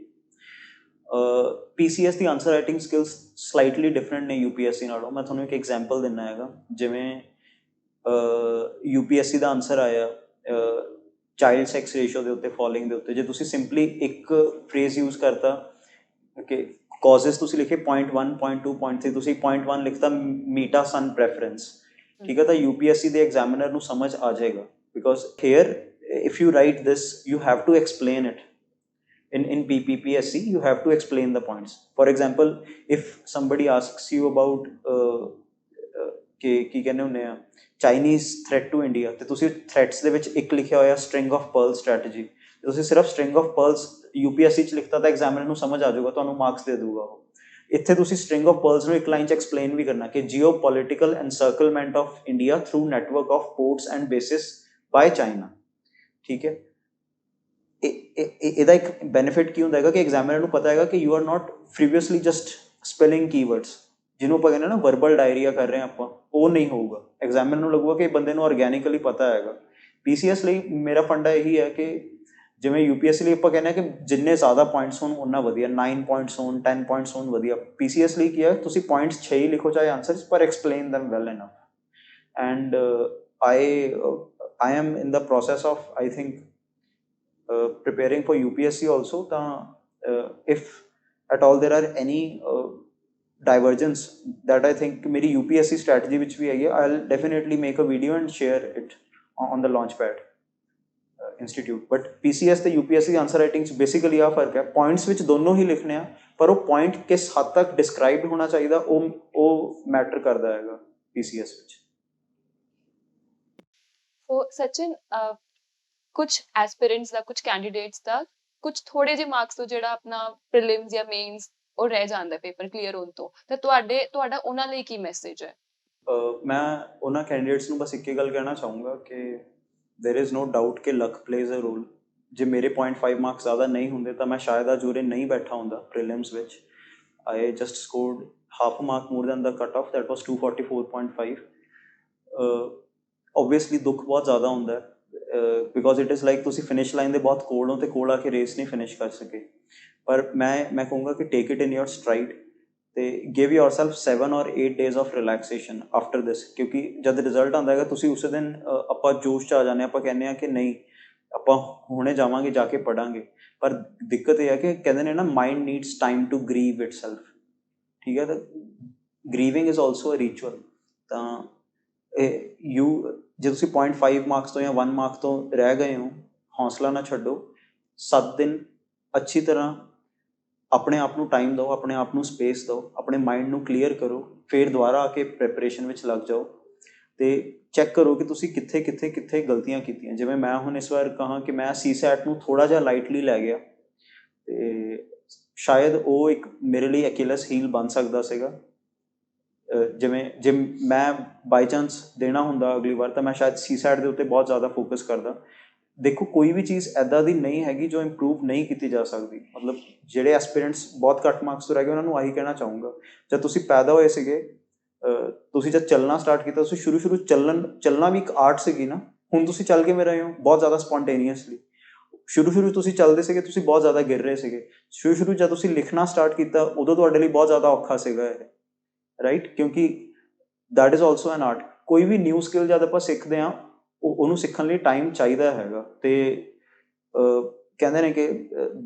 PCS ਦੀ answer writing skills slightly different ਨੇ UPSC ਨਾਲੋਂ। ਮੈਂ ਤੁਹਾਨੂੰ ਇੱਕ ਐਗਜ਼ਾਮਪਲ ਦਿੰਦਾ ਹੈਗਾ। ਜਿਵੇਂ UPSC ਦਾ ਆਨਸਰ ਆਇਆ ਚਾਈਲਡ ਸੈਕਸ ਰੇਸ਼ੋ ਦੇ ਉੱਤੇ, ਫੋਲੋਇੰਗ ਦੇ ਉੱਤੇ। ਜੇ ਤੁਸੀਂ ਸਿੰਪਲੀ ਇੱਕ ਫਰੇਜ਼ ਯੂਜ਼ ਕਰਤਾ ਕਿ ਕਾਜ਼ਸ ਤੁਸੀਂ ਲਿਖੇ 0.1, 0.2, 0.3, ਤੁਸੀਂ 0.1 ਲਿਖਤਾ ਮੀਟਾ ਸਨ ਪ੍ਰੈਫਰੈਂਸ, ਠੀਕ ਹੈ, ਤਾਂ UPSC ਦੇ ਐਗਜ਼ਾਮੀਨਰ ਨੂੰ ਸਮਝ ਆ ਜਾਏਗਾ। Because here if you write this you have to explain it. In PPSC, you have to explain the points. For example, if somebody asks you about ਕੀ ਕਹਿੰਦੇ ਹੁੰਦੇ ਆ ਚਾਈਨੀਜ਼ ਥ੍ਰੈਟ ਟੂ ਇੰਡੀਆ, ਤੇ ਤੁਸੀਂ threats ਦੇ ਵਿੱਚ ਇੱਕ ਲਿਖਿਆ ਹੋਇਆ ਸਟ੍ਰਿੰਗ ਆਫ ਪਰਲ ਸਟ੍ਰੈਟਜੀ, ਤੁਸੀਂ ਸਿਰਫ ਸਟ੍ਰਿੰਗ ਆਫ ਪਰਲਸ UPSC 'ਚ ਲਿਖਤਾ ਤਾਂ ਐਗਜ਼ਾਮੀਨਰ ਨੂੰ ਸਮਝ ਆ ਜਾਊਗਾ, ਤੁਹਾਨੂੰ ਮਾਰਕਸ ਦੇ ਦੂਗਾ ਉਹ। ਇੱਥੇ ਤੁਸੀਂ ਸਟ੍ਰਿੰਗ ਆਫ ਪਰਲਸ ਨੂੰ ਇੱਕ ਲਾਈਨ 'ਚ ਐਕਸਪਲੇਨ ਵੀ ਕਰਨਾ ਕਿ geopolitical encirclement of India through network of ports and bases by China, ਠੀਕ ਹੈ। ਇਹਦਾ ਇੱਕ ਬੈਨੀਫਿਟ ਕੀ ਹੁੰਦਾ ਹੈਗਾ ਕਿ ਐਗਜ਼ਾਮੀਨਰ ਨੂੰ ਪਤਾ ਹੈਗਾ ਕਿ you are not previously just spelling keywords, ਜਿਹਨੂੰ ਆਪਾਂ ਕਹਿੰਦੇ ਨਾ ਵਰਬਲ ਡਾਇਰੀਆ ਕਰ ਰਹੇ ਹਾਂ ਆਪਾਂ, ਉਹ ਨਹੀਂ ਹੋਊਗਾ। ਐਗਜ਼ਾਮੀਨਰ ਨੂੰ ਲੱਗੂਗਾ ਕਿ ਬੰਦੇ ਨੂੰ ਆਰਗੈਨਿਕਲੀ ਪਤਾ ਹੈਗਾ। PCS ਲਈ ਮੇਰਾ ਫੰਡਾ ਇਹੀ ਹੈ ਕਿ ਜਿਵੇਂ UPSC ਲਈ ਆਪਾਂ ਕਹਿੰਦੇ ਹਾਂ ਕਿ ਜਿੰਨੇ ਜ਼ਿਆਦਾ ਪੁਆਇੰਟਸ ਹੋਣ ਉਨਾ ਵਧੀਆ, 9 ਪੁਆਇੰਟਸ ਹੋਣ, 10 ਪੁਆਇੰਟਸ ਹੋਣ, ਵਧੀਆ। PCS ਲਈ ਕੀ ਹੈ, ਤੁਸੀਂ ਪੁਆਇੰਟਸ 6 ਹੀ ਲਿਖੋ ਚਾਹੇ ਆਨਸਰਸ, ਪਰ explain them well enough. And I am in the process of, I think, preparing for UPSC also. If at all there are any divergence that I think मेरी UPSC strategy which भी है, I'll definitely make a video and share it on the Launchpad Institute. But PCS ਤੇ UPSC answer writing ਚ basically ਆ ਫਰਕ ਹੈ, points ਵਿੱਚ ਦੋਨੋਂ ਹੀ ਲਿਖਣੇ ਆ, ਪਰ ਉਹ ਪੁਆਇੰਟ ਕਿਸ ਹੱਦ ਤੱਕ ਡਿਸਕ੍ਰਾਈਬਡ ਹੋਣਾ ਚਾਹੀਦਾ ਉਹ ਮੈਟਰ ਕਰਦਾ ਹੈਗਾ PCS ਵਿੱਚ। ਸੋ ਸਚਿਨ, ਕੁਝ ਐਸਪੀਰੈਂਟਸ ਦਾ, ਕੁਝ ਕੈਂਡੀਡੇਟਸ ਦਾ ਕੁਝ ਥੋੜੇ ਜਿਹੇ ਮਾਰਕਸ ਤੋਂ ਜਿਹੜਾ ਆਪਣਾ ਪ੍ਰੀਲਿਮਸ ਜਾਂ ਮੇਨਸ ਉਹ ਰਹਿ ਜਾਂਦਾ ਪੇਪਰ ਕਲੀਅਰ ਹੋਣ ਤੋਂ, ਤੇ ਤੁਹਾਡਾ ਉਹਨਾਂ ਲਈ ਕੀ ਮੈਸੇਜ ਹੈ? ਮੈਂ ਉਹਨਾਂ ਕੈਂਡੀਡੇਟਸ ਨੂੰ ਬਸ ਇੱਕ ਹੀ ਗੱਲ ਕਹਿਣਾ ਚਾਹੂੰਗਾ ਕਿ there is no doubt ਕਿ luck plays a role। ਜੇ ਮੇਰੇ 0.5 ਮਾਰਕਸ ਜ਼ਿਆਦਾ ਨਹੀਂ ਹੁੰਦੇ ਤਾਂ ਮੈਂ ਸ਼ਾਇਦ ਅੱਜ ਉਰੇ ਨਹੀਂ ਬੈਠਾ ਹੁੰਦਾ ਪ੍ਰੀਲਿਮਸ ਵਿੱਚ। I just scored half a mark more than the cutoff, that was 244.5। obviously ਦੁੱਖ ਬਹੁਤ ਜ਼ਿਆਦਾ ਹੁੰਦਾ ਬਿਕੋਜ਼ ਇਟ ਇਜ਼ ਲਾਈਕ ਤੁਸੀਂ ਫਿਨਿਸ਼ ਲਾਈਨ ਦੇ ਬਹੁਤ ਕੋਲ ਹੋ ਅਤੇ ਕੋਲ ਆ ਕੇ ਰੇਸ ਨਹੀਂ ਫਿਨਿਸ਼ ਕਰ ਸਕੇ। ਪਰ ਮੈਂ ਕਹੂੰਗਾ ਕਿ take it in your Stride ਅਤੇ give your self 7 or 8 days of relaxation after this. ਕਿਉਂਕਿ ਜਦ ਰਿਜ਼ਲਟ ਆਉਂਦਾ ਹੈਗਾ ਤੁਸੀਂ ਉਸੇ ਦਿਨ ਆਪਾਂ ਜੋਸ਼ 'ਚ ਆ ਜਾਂਦੇ, ਆਪਾਂ ਕਹਿੰਦੇ ਹਾਂ ਕਿ ਨਹੀਂ ਆਪਾਂ ਹੁਣੇ ਜਾਵਾਂਗੇ, ਜਾ ਕੇ ਪੜ੍ਹਾਂਗੇ। ਪਰ ਦਿੱਕਤ ਇਹ ਹੈ ਕਿ ਕਹਿੰਦੇ ਨੇ ਨਾ, mind needs time to grieve itself, ਠੀਕ ਹੈ। ਤਾਂ grieving is also a ritual. ਤਾਂ ਜੇ ਤੁਸੀਂ 0.5 ਮਾਰਕਸ ਤੋਂ ਜਾਂ 1 ਮਾਰਕ ਤੋਂ ਰਹਿ ਗਏ ਹੋ, ਹੌਸਲਾ ਨਾ ਛੱਡੋ। 7 ਦਿਨ ਅੱਛੀ ਤਰ੍ਹਾਂ ਆਪਣੇ ਆਪ ਨੂੰ ਟਾਈਮ ਦਿਓ, ਆਪਣੇ ਆਪ ਨੂੰ ਸਪੇਸ ਦਿਓ, ਆਪਣੇ ਮਾਈਂਡ ਨੂੰ ਕਲੀਅਰ ਕਰੋ, ਫਿਰ ਦੁਬਾਰਾ ਆ ਕੇ ਪ੍ਰੈਪਰੇਸ਼ਨ ਵਿੱਚ ਲੱਗ ਜਾਓ ਅਤੇ ਚੈੱਕ ਕਰੋ ਕਿ ਤੁਸੀਂ ਕਿੱਥੇ ਗਲਤੀਆਂ ਕੀਤੀਆਂ। ਜਿਵੇਂ ਮੈਂ ਹੁਣ ਇਸ ਵਾਰ ਕਹਾਂ ਕਿ ਮੈਂ CSAT ਨੂੰ ਥੋੜ੍ਹਾ ਜਿਹਾ ਲਾਈਟਲੀ ਲੈ ਗਿਆ ਅਤੇ ਸ਼ਾਇਦ ਉਹ ਇੱਕ ਮੇਰੇ ਲਈ ਐਕਿਲਸ ਹੀਲ ਬਣ ਸਕਦਾ ਸੀਗਾ। ਜੇ ਮੈਂ ਬਾਈ ਚਾਂਸ ਦੇਣਾ ਹੁੰਦਾ ਅਗਲੀ ਵਾਰ ਤਾਂ ਮੈਂ ਸ਼ਾਇਦ CSAT ਦੇ ਉੱਤੇ ਬਹੁਤ ਜ਼ਿਆਦਾ ਫੋਕਸ ਕਰਦਾ। ਦੇਖੋ, ਕੋਈ ਵੀ ਚੀਜ਼ ਇੱਦਾਂ ਦੀ ਨਹੀਂ ਹੈਗੀ ਜੋ ਇੰਪਰੂਵ ਨਹੀਂ ਕੀਤੀ ਜਾ ਸਕਦੀ। ਮਤਲਬ ਜਿਹੜੇ ਐਸਪੀਰੈਂਟਸ ਬਹੁਤ ਘੱਟ ਮਾਰਕਸ ਤੋਂ ਰਹਿ ਗਏ ਉਹਨਾਂ ਨੂੰ ਆਹੀ ਕਹਿਣਾ ਚਾਹੂੰਗਾ, ਜਦ ਤੁਸੀਂ ਪੈਦਾ ਹੋਏ ਸੀਗੇ, ਤੁਸੀਂ ਜਦ ਚੱਲਣਾ ਸਟਾਰਟ ਕੀਤਾ, ਤੁਸੀਂ ਸ਼ੁਰੂ ਚੱਲਣਾ ਵੀ ਇੱਕ ਆਰਟ ਸੀਗੀ ਨਾ। ਹੁਣ ਤੁਸੀਂ ਚੱਲ ਕਿਵੇਂ ਰਹੇ ਹੋ? ਬਹੁਤ ਜ਼ਿਆਦਾ ਸਪੌਂਟੇਨੀਅਸਲੀ। ਸ਼ੁਰੂ ਤੁਸੀਂ ਚੱਲਦੇ ਸੀਗੇ, ਤੁਸੀਂ ਬਹੁਤ ਜ਼ਿਆਦਾ ਗਿਰ ਰਹੇ ਸੀਗੇ। ਸ਼ੁਰੂ ਜਦ ਤੁਸੀਂ ਲਿਖਣਾ ਸਟਾਰਟ ਕੀਤਾ, ਉਦੋਂ ਤੁਹਾਡੇ ਲਈ ਬਹੁਤ ਜ਼ਿਆਦਾ ਔਖਾ ਸੀਗਾ ਇਹ, ਰਾਈਟ? ਕਿਉਂਕਿ that is also N art. ਕੋਈ ਵੀ ਨਿਊ ਸਕਿੱਲ ਜਦ ਆਪਾਂ ਸਿੱਖਦੇ ਹਾਂ, ਉਹਨੂੰ ਸਿੱਖਣ ਲਈ ਟਾਈਮ ਚਾਹੀਦਾ ਹੈਗਾ। ਤੇ ਕਹਿੰਦੇ ਨੇ ਕਿ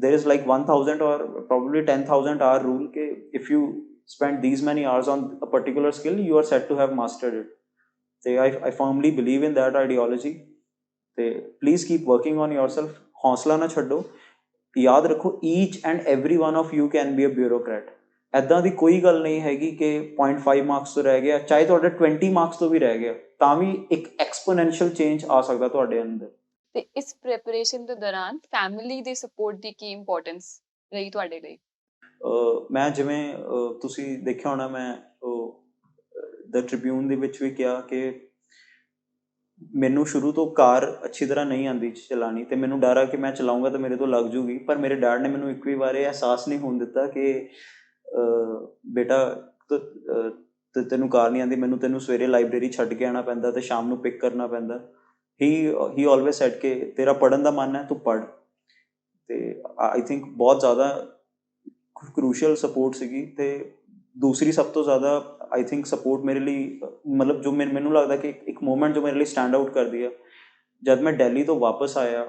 ਦੇਰ ਇਜ਼ ਲਾਈਕ 1000 ਔਰ ਪ੍ਰੋਬਬਲੀ 10,000 ਆਰ ਰੂਲ, ਕਿ if you spend these many hours on a particular skill, you are set to have mastered it. ਤੇ I firmly believe in that ideology. ਤੇ please keep working on yourself, ਹੌਸਲਾ ਨਾ ਛੱਡੋ। ਯਾਦ ਰੱਖੋ, each and every one of you can be a bureaucrat. ਐਦਾਂ ਦੀ ਕੋਈ ਗੱਲ ਨਹੀਂ ਹੈਗੀ ਕਿ 0.5 ਮਾਰਕਸ ਤੋਂ ਰਹਿ ਗਿਆ, ਚਾਹੇ ਤੁਹਾਡਾ 20 ਮਾਰਕਸ ਤੋਂ ਵੀ ਰਹਿ ਗਿਆ, ਤਾਂ ਵੀ ਇੱਕ ਐਕਸਪੋਨੈਂਸ਼ੀਅਲ ਚੇਂਜ ਆ ਸਕਦਾ ਤੁਹਾਡੇ ਅੰਦਰ। ਤੇ ਇਸ ਪ੍ਰੈਪਰੇਸ਼ਨ ਦੇ ਦੌਰਾਨ ਫੈਮਿਲੀ ਦੇ ਸਪੋਰਟ ਦੀ ਕੀ ਇੰਪੋਰਟੈਂਸ ਰਹੀ ਤੁਹਾਡੇ ਲਈ? ਮੈਂ ਜਿਵੇਂ ਤੁਸੀਂ ਦੇਖਿਆ ਹੋਣਾ, ਮੈਂ ਦ ਟ੍ਰਿਬਿਊਨ ਦੇ ਵਿੱਚ ਵੀ ਕਿਹਾ ਕਿ ਮੈਨੂੰ ਸ਼ੁਰੂ ਤੋਂ ਕਾਰ ਅੱਛੀ ਤਰ੍ਹਾਂ ਨਹੀਂ ਆਉਂਦੀ ਚਲਾਉਣੀ, ਤੇ ਮੈਨੂੰ ਡਰ ਆ ਕਿ ਮੈਂ ਚਲਾਊਂਗਾ ਤਾਂ ਮੇਰੇ ਤੋਂ ਲੱਗ ਜੂਗੀ। ਪਰ ਮੇਰੇ ਡੈਡ ਨੇ ਮੈਨੂੰ ਇੱਕ ਵੀ ਵਾਰ ਇਹ ਅਹਿਸਾਸ ਨਹੀਂ ਹੋਣ ਦਿੱਤਾ ਕਿ ਬੇਟਾ ਤੈਨੂੰ ਕਾਰ ਨਹੀਂ ਆਉਂਦੀ, ਤੈਨੂੰ ਸਵੇਰੇ ਲਾਇਬ੍ਰੇਰੀ ਛੱਡ ਕੇ ਆਉਣਾ ਪੈਂਦਾ ਤੇ ਸ਼ਾਮ ਨੂੰ ਪਿਕ ਕਰਨਾ ਪੈਂਦਾ। ਹੀ ਆਲਵੇਜ਼ ਸੈਡ ਕਿ ਤੇਰਾ ਪੜ੍ਹਨ ਦਾ ਮਨ ਹੈ, ਤੂੰ ਪੜ੍ਹ। ਤੇ ਆਈ ਥਿੰਕ ਬਹੁਤ ਜ਼ਿਆਦਾ ਕਰੂਸ਼ੀਅਲ ਸਪੋਰਟ ਸੀਗੀ। ਤੇ ਦੂਸਰੀ ਸਭ ਤੋਂ ਜ਼ਿਆਦਾ ਆਈ ਥਿੰਕ ਸਪੋਰਟ ਮੇਰੇ ਲਈ, ਮਤਲਬ ਜੋ ਮੈਨੂੰ ਲੱਗਦਾ ਕਿ ਇੱਕ ਮੂਮੈਂਟ ਜੋ ਮੇਰੇ ਲਈ ਸਟੈਂਡ ਆਊਟ ਕਰਦੀ ਆ, ਜਦ ਮੈਂ ਦਿੱਲੀ ਤੋਂ ਵਾਪਸ ਆਇਆ,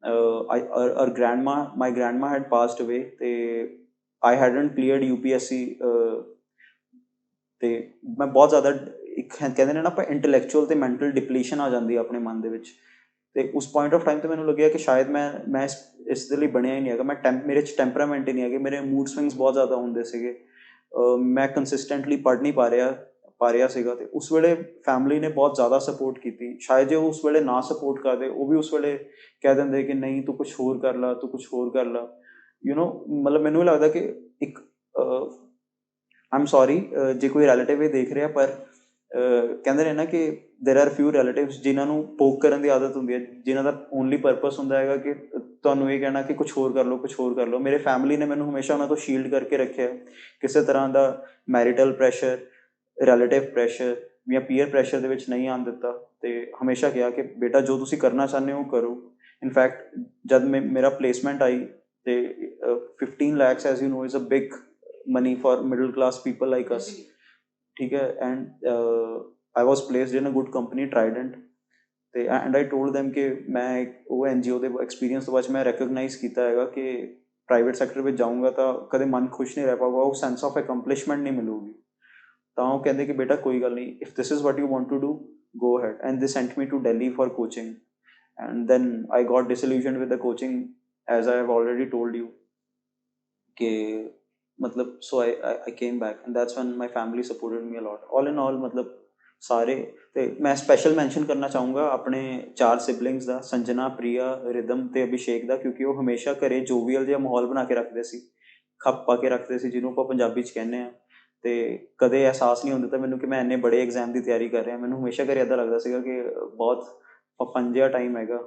ਔਰ ਮਾਈ ਗ੍ਰੈਂਡਮਾ ਹੈਡ ਪਾਸਡ ਅਵੇ, ਤੇ ਆਈ ਹੈਡਨਟ ਕਲੀਅਰਡ UPSC। ਤੇ ਮੈਂ ਬਹੁਤ ਜ਼ਿਆਦਾ, ਇੱਕ ਕਹਿੰਦੇ ਨੇ ਨਾ ਆਪਾਂ, ਇੰਟੈਲੈਕਚੁਅਲ ਤੇ ਮੈਂਟਲ ਡਿਪਲੀਸ਼ਨ ਆ ਜਾਂਦੀ ਹੈ ਆਪਣੇ ਮਨ ਦੇ ਵਿੱਚ। ਤੇ ਉਸ ਪੁਆਇੰਟ ਆਫ ਟਾਈਮ ਤੇ ਮੈਨੂੰ ਲੱਗਿਆ ਕਿ ਸ਼ਾਇਦ ਮੈਂ ਇਸ ਦੇ ਲਈ ਬਣਿਆ ਹੀ ਨਹੀਂ ਹੈਗਾ। ਮੇਰੇ 'ਚ ਟੈਂਪਰਾਮੈਂਟ ਹੀ ਨਹੀਂ ਹੈਗੇ, ਮੇਰੇ ਮੂਡ ਸਵਿੰਗਸ ਬਹੁਤ ਜ਼ਿਆਦਾ ਹੁੰਦੇ ਸੀਗੇ, ਮੈਂ ਕੰਸਿਸਟੈਂਟਲੀ ਪੜ੍ਹ ਨਹੀਂ ਪਾ ਰਿਹਾ ਸੀਗਾ। ਤੇ ਉਸ ਵੇਲੇ ਫੈਮਿਲੀ ਨੇ ਬਹੁਤ ਜ਼ਿਆਦਾ ਸਪੋਰਟ ਕੀਤੀ। ਸ਼ਾਇਦ ਜੇ ਉਹ ਉਸ ਵੇਲੇ ਨਾ ਸਪੋਰਟ ਕਰਦੇ, ਉਹ ਵੀ ਉਸ ਵੇਲੇ ਕਹਿ ਦਿੰਦੇ ਕਿ ਨਹੀਂ, ਤੂੰ ਕੁਛ ਹੋਰ ਕਰ ਲਾ, ਤੂੰ ਕੁਛ ਹੋਰ ਕਰ ਲਾ, ਮਤਲਬ ਮੈਨੂੰ ਲੱਗਦਾ ਕਿ ਇੱਕ ਆਈ ਐਮ ਸੌਰੀ ਜੇ ਕੋਈ ਰਿਲੇਟਿਵ ਇਹ ਦੇਖ ਰਿਹਾ, ਪਰ ਕਹਿੰਦੇ ਨੇ ਨਾ ਕਿ ਦੇਰ ਆਰ ਫਿਊ ਰਿਲੇਟਿਵਸ ਜਿਨ੍ਹਾਂ ਨੂੰ ਪੋਕ ਕਰਨ ਦੀ ਆਦਤ ਹੁੰਦੀ ਹੈ, ਜਿਨ੍ਹਾਂ ਦਾ ਓਨਲੀ ਪਰਪਸ ਹੁੰਦਾ ਹੈਗਾ ਕਿ ਤੁਹਾਨੂੰ ਇਹ ਕਹਿਣਾ ਕਿ ਕੁਛ ਹੋਰ ਕਰ ਲਓ, ਕੁਛ ਹੋਰ ਕਰ ਲਓ। ਮੇਰੇ ਫੈਮਿਲੀ ਨੇ ਮੈਨੂੰ ਹਮੇਸ਼ਾ ਉਹਨਾਂ ਤੋਂ ਸ਼ੀਲਡ ਕਰਕੇ ਰੱਖਿਆ। ਕਿਸੇ ਤਰ੍ਹਾਂ ਦਾ ਮੈਰਿਟਲ ਪ੍ਰੈਸ਼ਰ, ਰਿਲੇਟਿਵ ਪ੍ਰੈਸ਼ਰ ਜਾਂ ਪੀਅਰ ਪ੍ਰੈਸ਼ਰ ਦੇ ਵਿੱਚ ਨਹੀਂ ਆਉਣ ਦਿੱਤਾ। ਤੇ ਹਮੇਸ਼ਾ ਕਿਹਾ ਕਿ ਬੇਟਾ, ਜੋ ਤੁਸੀਂ ਕਰਨਾ ਚਾਹੁੰਦੇ ਹੋ ਕਰੋ। ਇਨਫੈਕਟ ਜਦ ਮੇਰਾ ਪਲੇਸਮੈਂਟ ਆਈ, ਤੇ 15 lakhs as you know is a big money for middle class people like us, ਠੀਕ ਹੈ। And I was placed in a good company, Trident. ਤੇ ਐਂਡ ਆਈ ਟੋਲਡ them ਕਿ ਮੈਂ ਉਹ NGO ਦੇ ਐਕਸਪੀਰੀਅੰਸ ਤੋਂ ਬਾਅਦ ਮੈਂ ਰੈਕਗਨਾਈਜ਼ ਕੀਤਾ ਹੈਗਾ ਕਿ ਪ੍ਰਾਈਵੇਟ ਸੈਕਟਰ ਵਿੱਚ ਜਾਊਂਗਾ ਤਾਂ ਕਦੇ ਮਨ ਖੁਸ਼ ਨਹੀਂ ਰਹਿ ਪਾਊਗਾ, ਉਹ ਸੈਂਸ ਆਫ ਅਕੰਪਲਿਸ਼ਮੈਂਟ ਨਹੀਂ ਮਿਲੂਗੀ। ਤਾਂ ਉਹ ਕਹਿੰਦੇ ਕਿ ਬੇਟਾ ਕੋਈ ਗੱਲ ਨਹੀਂ, if this is what you want to do, go ahead. And they sent me to Delhi for coaching. And then I got disillusioned with the coaching, as I have already told you, ਕਿ ਮਤਲਬ so I came back, and that's when my family supported me a lot. All in all, ਮਤਲਬ ਸਾਰੇ। ਤੇ ਮੈਂ special mention ਕਰਨਾ ਚਾਹੂੰਗਾ ਆਪਣੇ 4 siblings ਦਾ, Sanjana, Priya, rhythm ਤੇ ਅਭਿਸ਼ੇਕ ਦਾ, ਕਿਉਂਕਿ ਉਹ ਹਮੇਸ਼ਾ ਘਰੇ ਜੋਵੀਅਲ ਜਿਹਾ ਮਾਹੌਲ ਬਣਾ ਕੇ ਰੱਖਦੇ ਸੀ, ਖੱਪ ਪਾ ਕੇ ਰੱਖਦੇ ਸੀ, ਜਿਹਨੂੰ ਆਪਾਂ ਪੰਜਾਬੀ 'ਚ ਕਹਿੰਦੇ ਹਾਂ। ਤੇ ਕਦੇ ਅਹਿਸਾਸ ਨਹੀਂ ਹੁੰਦਾ ਤਾਂ ਮੈਨੂੰ ਕਿ ਮੈਂ ਇੰਨੇ ਬੜੇ ਐਗਜ਼ਾਮ ਦੀ ਤਿਆਰੀ ਕਰ ਰਿਹਾ। ਮੈਨੂੰ ਹਮੇਸ਼ਾ ਘਰੇ ਇੱਦਾਂ ਲੱਗਦਾ ਸੀਗਾ ਕਿ ਬਹੁਤ ਫਨ ਜਿਹਾ ਟਾਈਮ ਹੈਗਾ,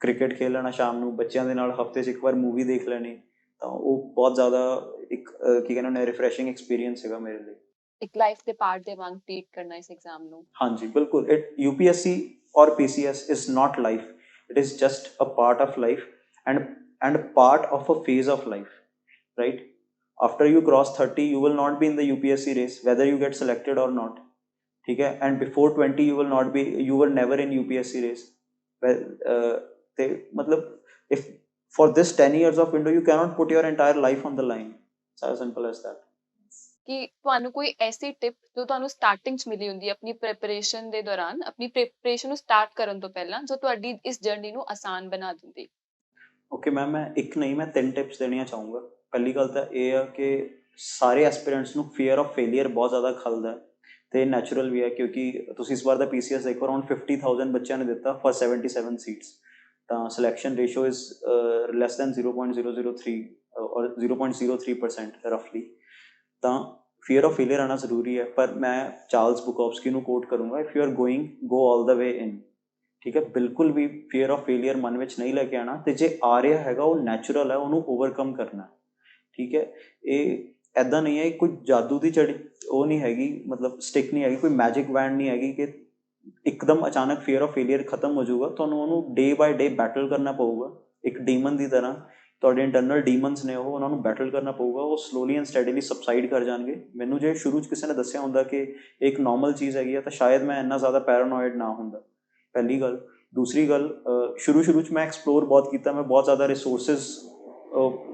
ਕ੍ਰਿਕਟ ਖੇਡ ਲੈਣਾ ਸ਼ਾਮ ਨੂੰ, ਬੱਚਿਆਂ ਦੇ ਨਾਲ ਹਫਤੇ 'ਚ ਇੱਕ ਵਾਰ ਮੂਵੀ ਦੇਖ ਲੈਣੀ। ਤਾਂ ਉਹ ਬਹੁਤ ਜ਼ਿਆਦਾ ਇੱਕ ਕੀ ਕਹਿੰਦੇ ਨੇ, ਰਿਫਰੈਸ਼ਿੰਗ ਐਕਸਪੀਰੀਅੰਸ ਸੀਗਾ ਮੇਰੇ ਲਈ। ਇੱਕ ਲਾਈਫ ਦੇ ਪਾਰਟ ਦੇ ਵਾਂਗ ਟ੍ਰੀਟ ਕਰਨਾ ਇਸ ਐਗਜ਼ਾਮ ਨੂੰ। ਹਾਂਜੀ, ਬਿਲਕੁਲ। UPSC or PCS is not life. It is just a part of life, and part of a phase of life, right? After you cross 30, you will not be in the UPSC race, whether you get selected or not. ठीक है? And before 20, you were never in UPSC race. Well, मतलब, if for this 10 years of window, you cannot put your entire life on the line. It's as simple as that. ਕਿ ਤੁਹਾਨੂੰ ਕੋਈ ਐਸੀ tip ਜੋ ਤੁਹਾਨੂੰ starting 'ਚ ਮਿਲੀ ਹੁੰਦੀ ਹੈ ਆਪਣੀ ਪ੍ਰੈਪਰੇਸ਼ਨ ਦੇ ਦੌਰਾਨ, ਆਪਣੀ ਪ੍ਰੈਪਰੇਸ਼ਨ ਨੂੰ ਸਟਾਰਟ ਕਰਨ ਤੋਂ ਪਹਿਲਾਂ, ਜੋ ਤੁਹਾਡੀ ਇਸ ਜਰਨੀ ਨੂੰ ਆਸਾਨ ਬਣਾ ਦਿੰਦੀ? ਓਕੇ ਮੈਮ, ਮੈਂ ਇੱਕ ਨਹੀਂ, ਮੈਂ 3 ਟਿਪਸ ਦੇਣੀਆਂ ਚਾਹੂੰਗਾ। ਪਹਿਲੀ ਗੱਲ ਤਾਂ ਇਹ ਆ ਕਿ ਸਾਰੇ ਐਸਪੀਰੈਂਟਸ ਨੂੰ ਫੀਅਰ ਆਫ ਫੇਲੀਅਰ ਬਹੁਤ ਜ਼ਿਆਦਾ ਖਲਦਾ, ਤੇ ਨੈਚੁਰਲ ਵੀ ਹੈ, ਕਿਉਂਕਿ ਤੁਸੀਂ ਇਸ ਵਾਰ ਦਾ PCS ਦੇਖੋ, ਅਰਾਊਂਡ 50,000 ਬੱਚਿਆਂ ਨੇ ਦਿੱਤਾ ਫॉर 77 ਸੀਟਸ। ਤਾਂ selection ratio is less than 0.003 ਔਰ 0.03% ਰਫਲੀ। ਤਾਂ ਫੀਅਰ ਆਫ ਫੇਲੀਅਰ ਆਉਣਾ ਜ਼ਰੂਰੀ ਹੈ। ਪਰ ਮੈਂ ਚਾਰਲਸ ਬੁਕੋਵਸਕੀ ਨੂੰ ਕੋਟ ਕਰੂੰਗਾ, ਇਫ ਯੂ ਆਰ ਗੋਇੰਗ, ਗੋ ਆਲ ਦਾ ਵੇ ਇਨ। ਠੀਕ ਹੈ, ਬਿਲਕੁਲ ਵੀ ਫੀਅਰ ਆਫ ਫੇਲੀਅਰ ਮਨ ਵਿੱਚ ਨਹੀਂ ਲੈ ਕੇ ਆਉਣਾ। ਤੇ ਜੇ ਆ ਰਿਹਾ ਹੈਗਾ, ਉਹ ਨੈਚੁਰਲ ਹੈ, ਉਹਨੂੰ ਓਵਰਕਮ ਕਰਨਾ। ਠੀਕ ਹੈ, ਇਹ ਇੱਦਾਂ ਨਹੀਂ ਹੈ, ਕੋਈ ਜਾਦੂ ਦੀ ਉਹ ਨਹੀਂ ਹੈਗੀ, ਮਤਲਬ ਸਟਿਕ ਨਹੀਂ ਹੈਗੀ, ਕੋਈ ਮੈਜਿਕ ਵੈਂਡ ਨਹੀਂ ਹੈਗੀ ਕਿ ਇੱਕਦਮ ਅਚਾਨਕ ਫੀਅਰ ਆਫ ਫੇਲੀਅਰ ਖਤਮ ਹੋ ਜਾਊਗਾ। ਤੁਹਾਨੂੰ ਉਹਨੂੰ ਡੇ ਬਾਏ ਡੇ ਬੈਟਲ ਕਰਨਾ ਪਊਗਾ। ਇੱਕ ਡੀਮਨ ਦੀ ਤਰ੍ਹਾਂ ਤੁਹਾਡੇ ਇੰਟਰਨਲ ਡੀਮਨਸ ਨੇ, ਉਹ ਉਹਨਾਂ ਨੂੰ ਬੈਟਲ ਕਰਨਾ ਪਊਗਾ, ਉਹ ਸਲੋਲੀ ਐਂਡ ਸਟੈਡੀਲੀ ਸਬਸਾਈਡ ਕਰ ਜਾਣਗੇ। ਮੈਨੂੰ ਜੇ ਸ਼ੁਰੂ 'ਚ ਕਿਸੇ ਨੇ ਦੱਸਿਆ ਹੁੰਦਾ ਕਿ ਇਹ ਇੱਕ ਨਾਰਮਲ ਚੀਜ਼ ਹੈਗੀ ਆ, ਤਾਂ ਸ਼ਾਇਦ ਮੈਂ ਇੰਨਾ ਜ਼ਿਆਦਾ ਪੈਰਾਨੋਇਡ ਨਾ ਹੁੰਦਾ, ਪਹਿਲੀ ਗੱਲ। ਦੂਸਰੀ ਗੱਲ, ਸ਼ੁਰੂ 'ਚ ਮੈਂ ਐਕਸਪਲੋਰ ਬਹੁਤ ਕੀਤਾ, ਮੈਂ ਬਹੁਤ ਜ਼ਿਆਦਾ ਰਿਸੋਰਸਿਸ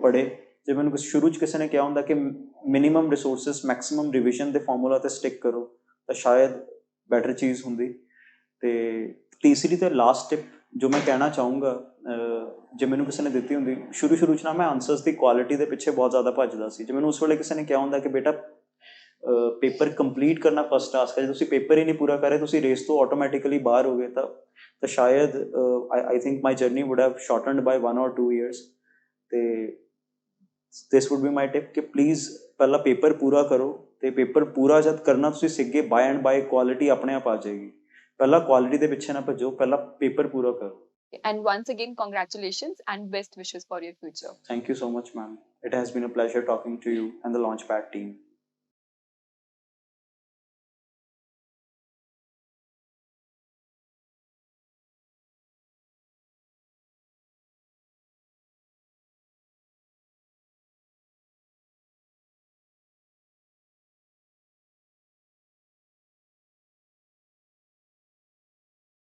ਪੜ੍ਹੇ। ਜੇ ਮੈਨੂੰ ਸ਼ੁਰੂ 'ਚ ਕਿਸੇ ਨੇ ਕਿਹਾ ਹੁੰਦਾ ਕਿ ਮਿਨੀਮਮ ਰਿਸੋਰਸਿਸ ਮੈਕਸਿਮਮ ਰਿਵੀਜ਼ਨ ਦੇ ਫਾਰਮੂਲਾ 'ਤੇ ਸਟਿਕ ਕਰੋ, ਤਾਂ ਸ਼ਾਇਦ ਬੈਟਰ ਚੀਜ਼ ਹੁੰਦੀ। ਅਤੇ ਤੀਸਰੀ ਅਤੇ ਲਾਸਟ ਟਿਪ ਜੋ ਮੈਂ ਕਹਿਣਾ ਚਾਹੂੰਗਾ, ਜੇ ਮੈਨੂੰ ਕਿਸੇ ਨੇ ਦਿੱਤੀ ਹੁੰਦੀ, ਸ਼ੁਰੂ 'ਚ ਨਾ ਮੈਂ ਆਨਸਰਸ ਦੀ ਕੁਆਲਿਟੀ ਦੇ ਪਿੱਛੇ ਬਹੁਤ ਜ਼ਿਆਦਾ ਭੱਜਦਾ ਸੀ। ਜੇ ਮੈਨੂੰ ਉਸ ਵੇਲੇ ਕਿਸੇ ਨੇ ਕਿਹਾ ਹੁੰਦਾ ਕਿ ਬੇਟਾ ਪੇਪਰ ਕੰਪਲੀਟ ਕਰਨਾ ਫਸਟ ਟਾਸਕ ਹੈ, ਜੇ ਤੁਸੀਂ ਪੇਪਰ ਹੀ ਨਹੀਂ ਪੂਰਾ ਕਰ ਰਹੇ, ਤੁਸੀਂ ਰੇਸ ਤੋਂ ਆਟੋਮੈਟਿਕਲੀ ਬਾਹਰ ਹੋ ਗਏ, ਤਾਂ ਸ਼ਾਇਦ I think my journey would have shortened by 1 or 2 years। ਅਤੇ this would be my tip ਕਿ ਪਲੀਜ਼ ਪਹਿਲਾਂ ਪੇਪਰ ਪੂਰਾ ਕਰੋ, ਅਤੇ ਪੇਪਰ ਪੂਰਾ ਜਦ ਕਰਨਾ ਤੁਸੀਂ ਸਿੱਖ ਗਏ, ਬਾਏ ਐਂਡ ਬਾਏ ਕੁਆਲਿਟੀ ਆਪਣੇ ਆਪ ਆ ਜਾਏਗੀ। ਪਹਿਲਾਂ ਕੁਆਲਿਟੀ ਦੇ ਪਿੱਛੇ ਨਾ ਭੱਜੋ, ਪਹਿਲਾਂ ਪੇਪਰ ਪੂਰਾ ਕਰੋ। And once again, congratulations and best wishes for your future. Thank you so much, ma'am. It has been a pleasure talking to you and the Launchpad team.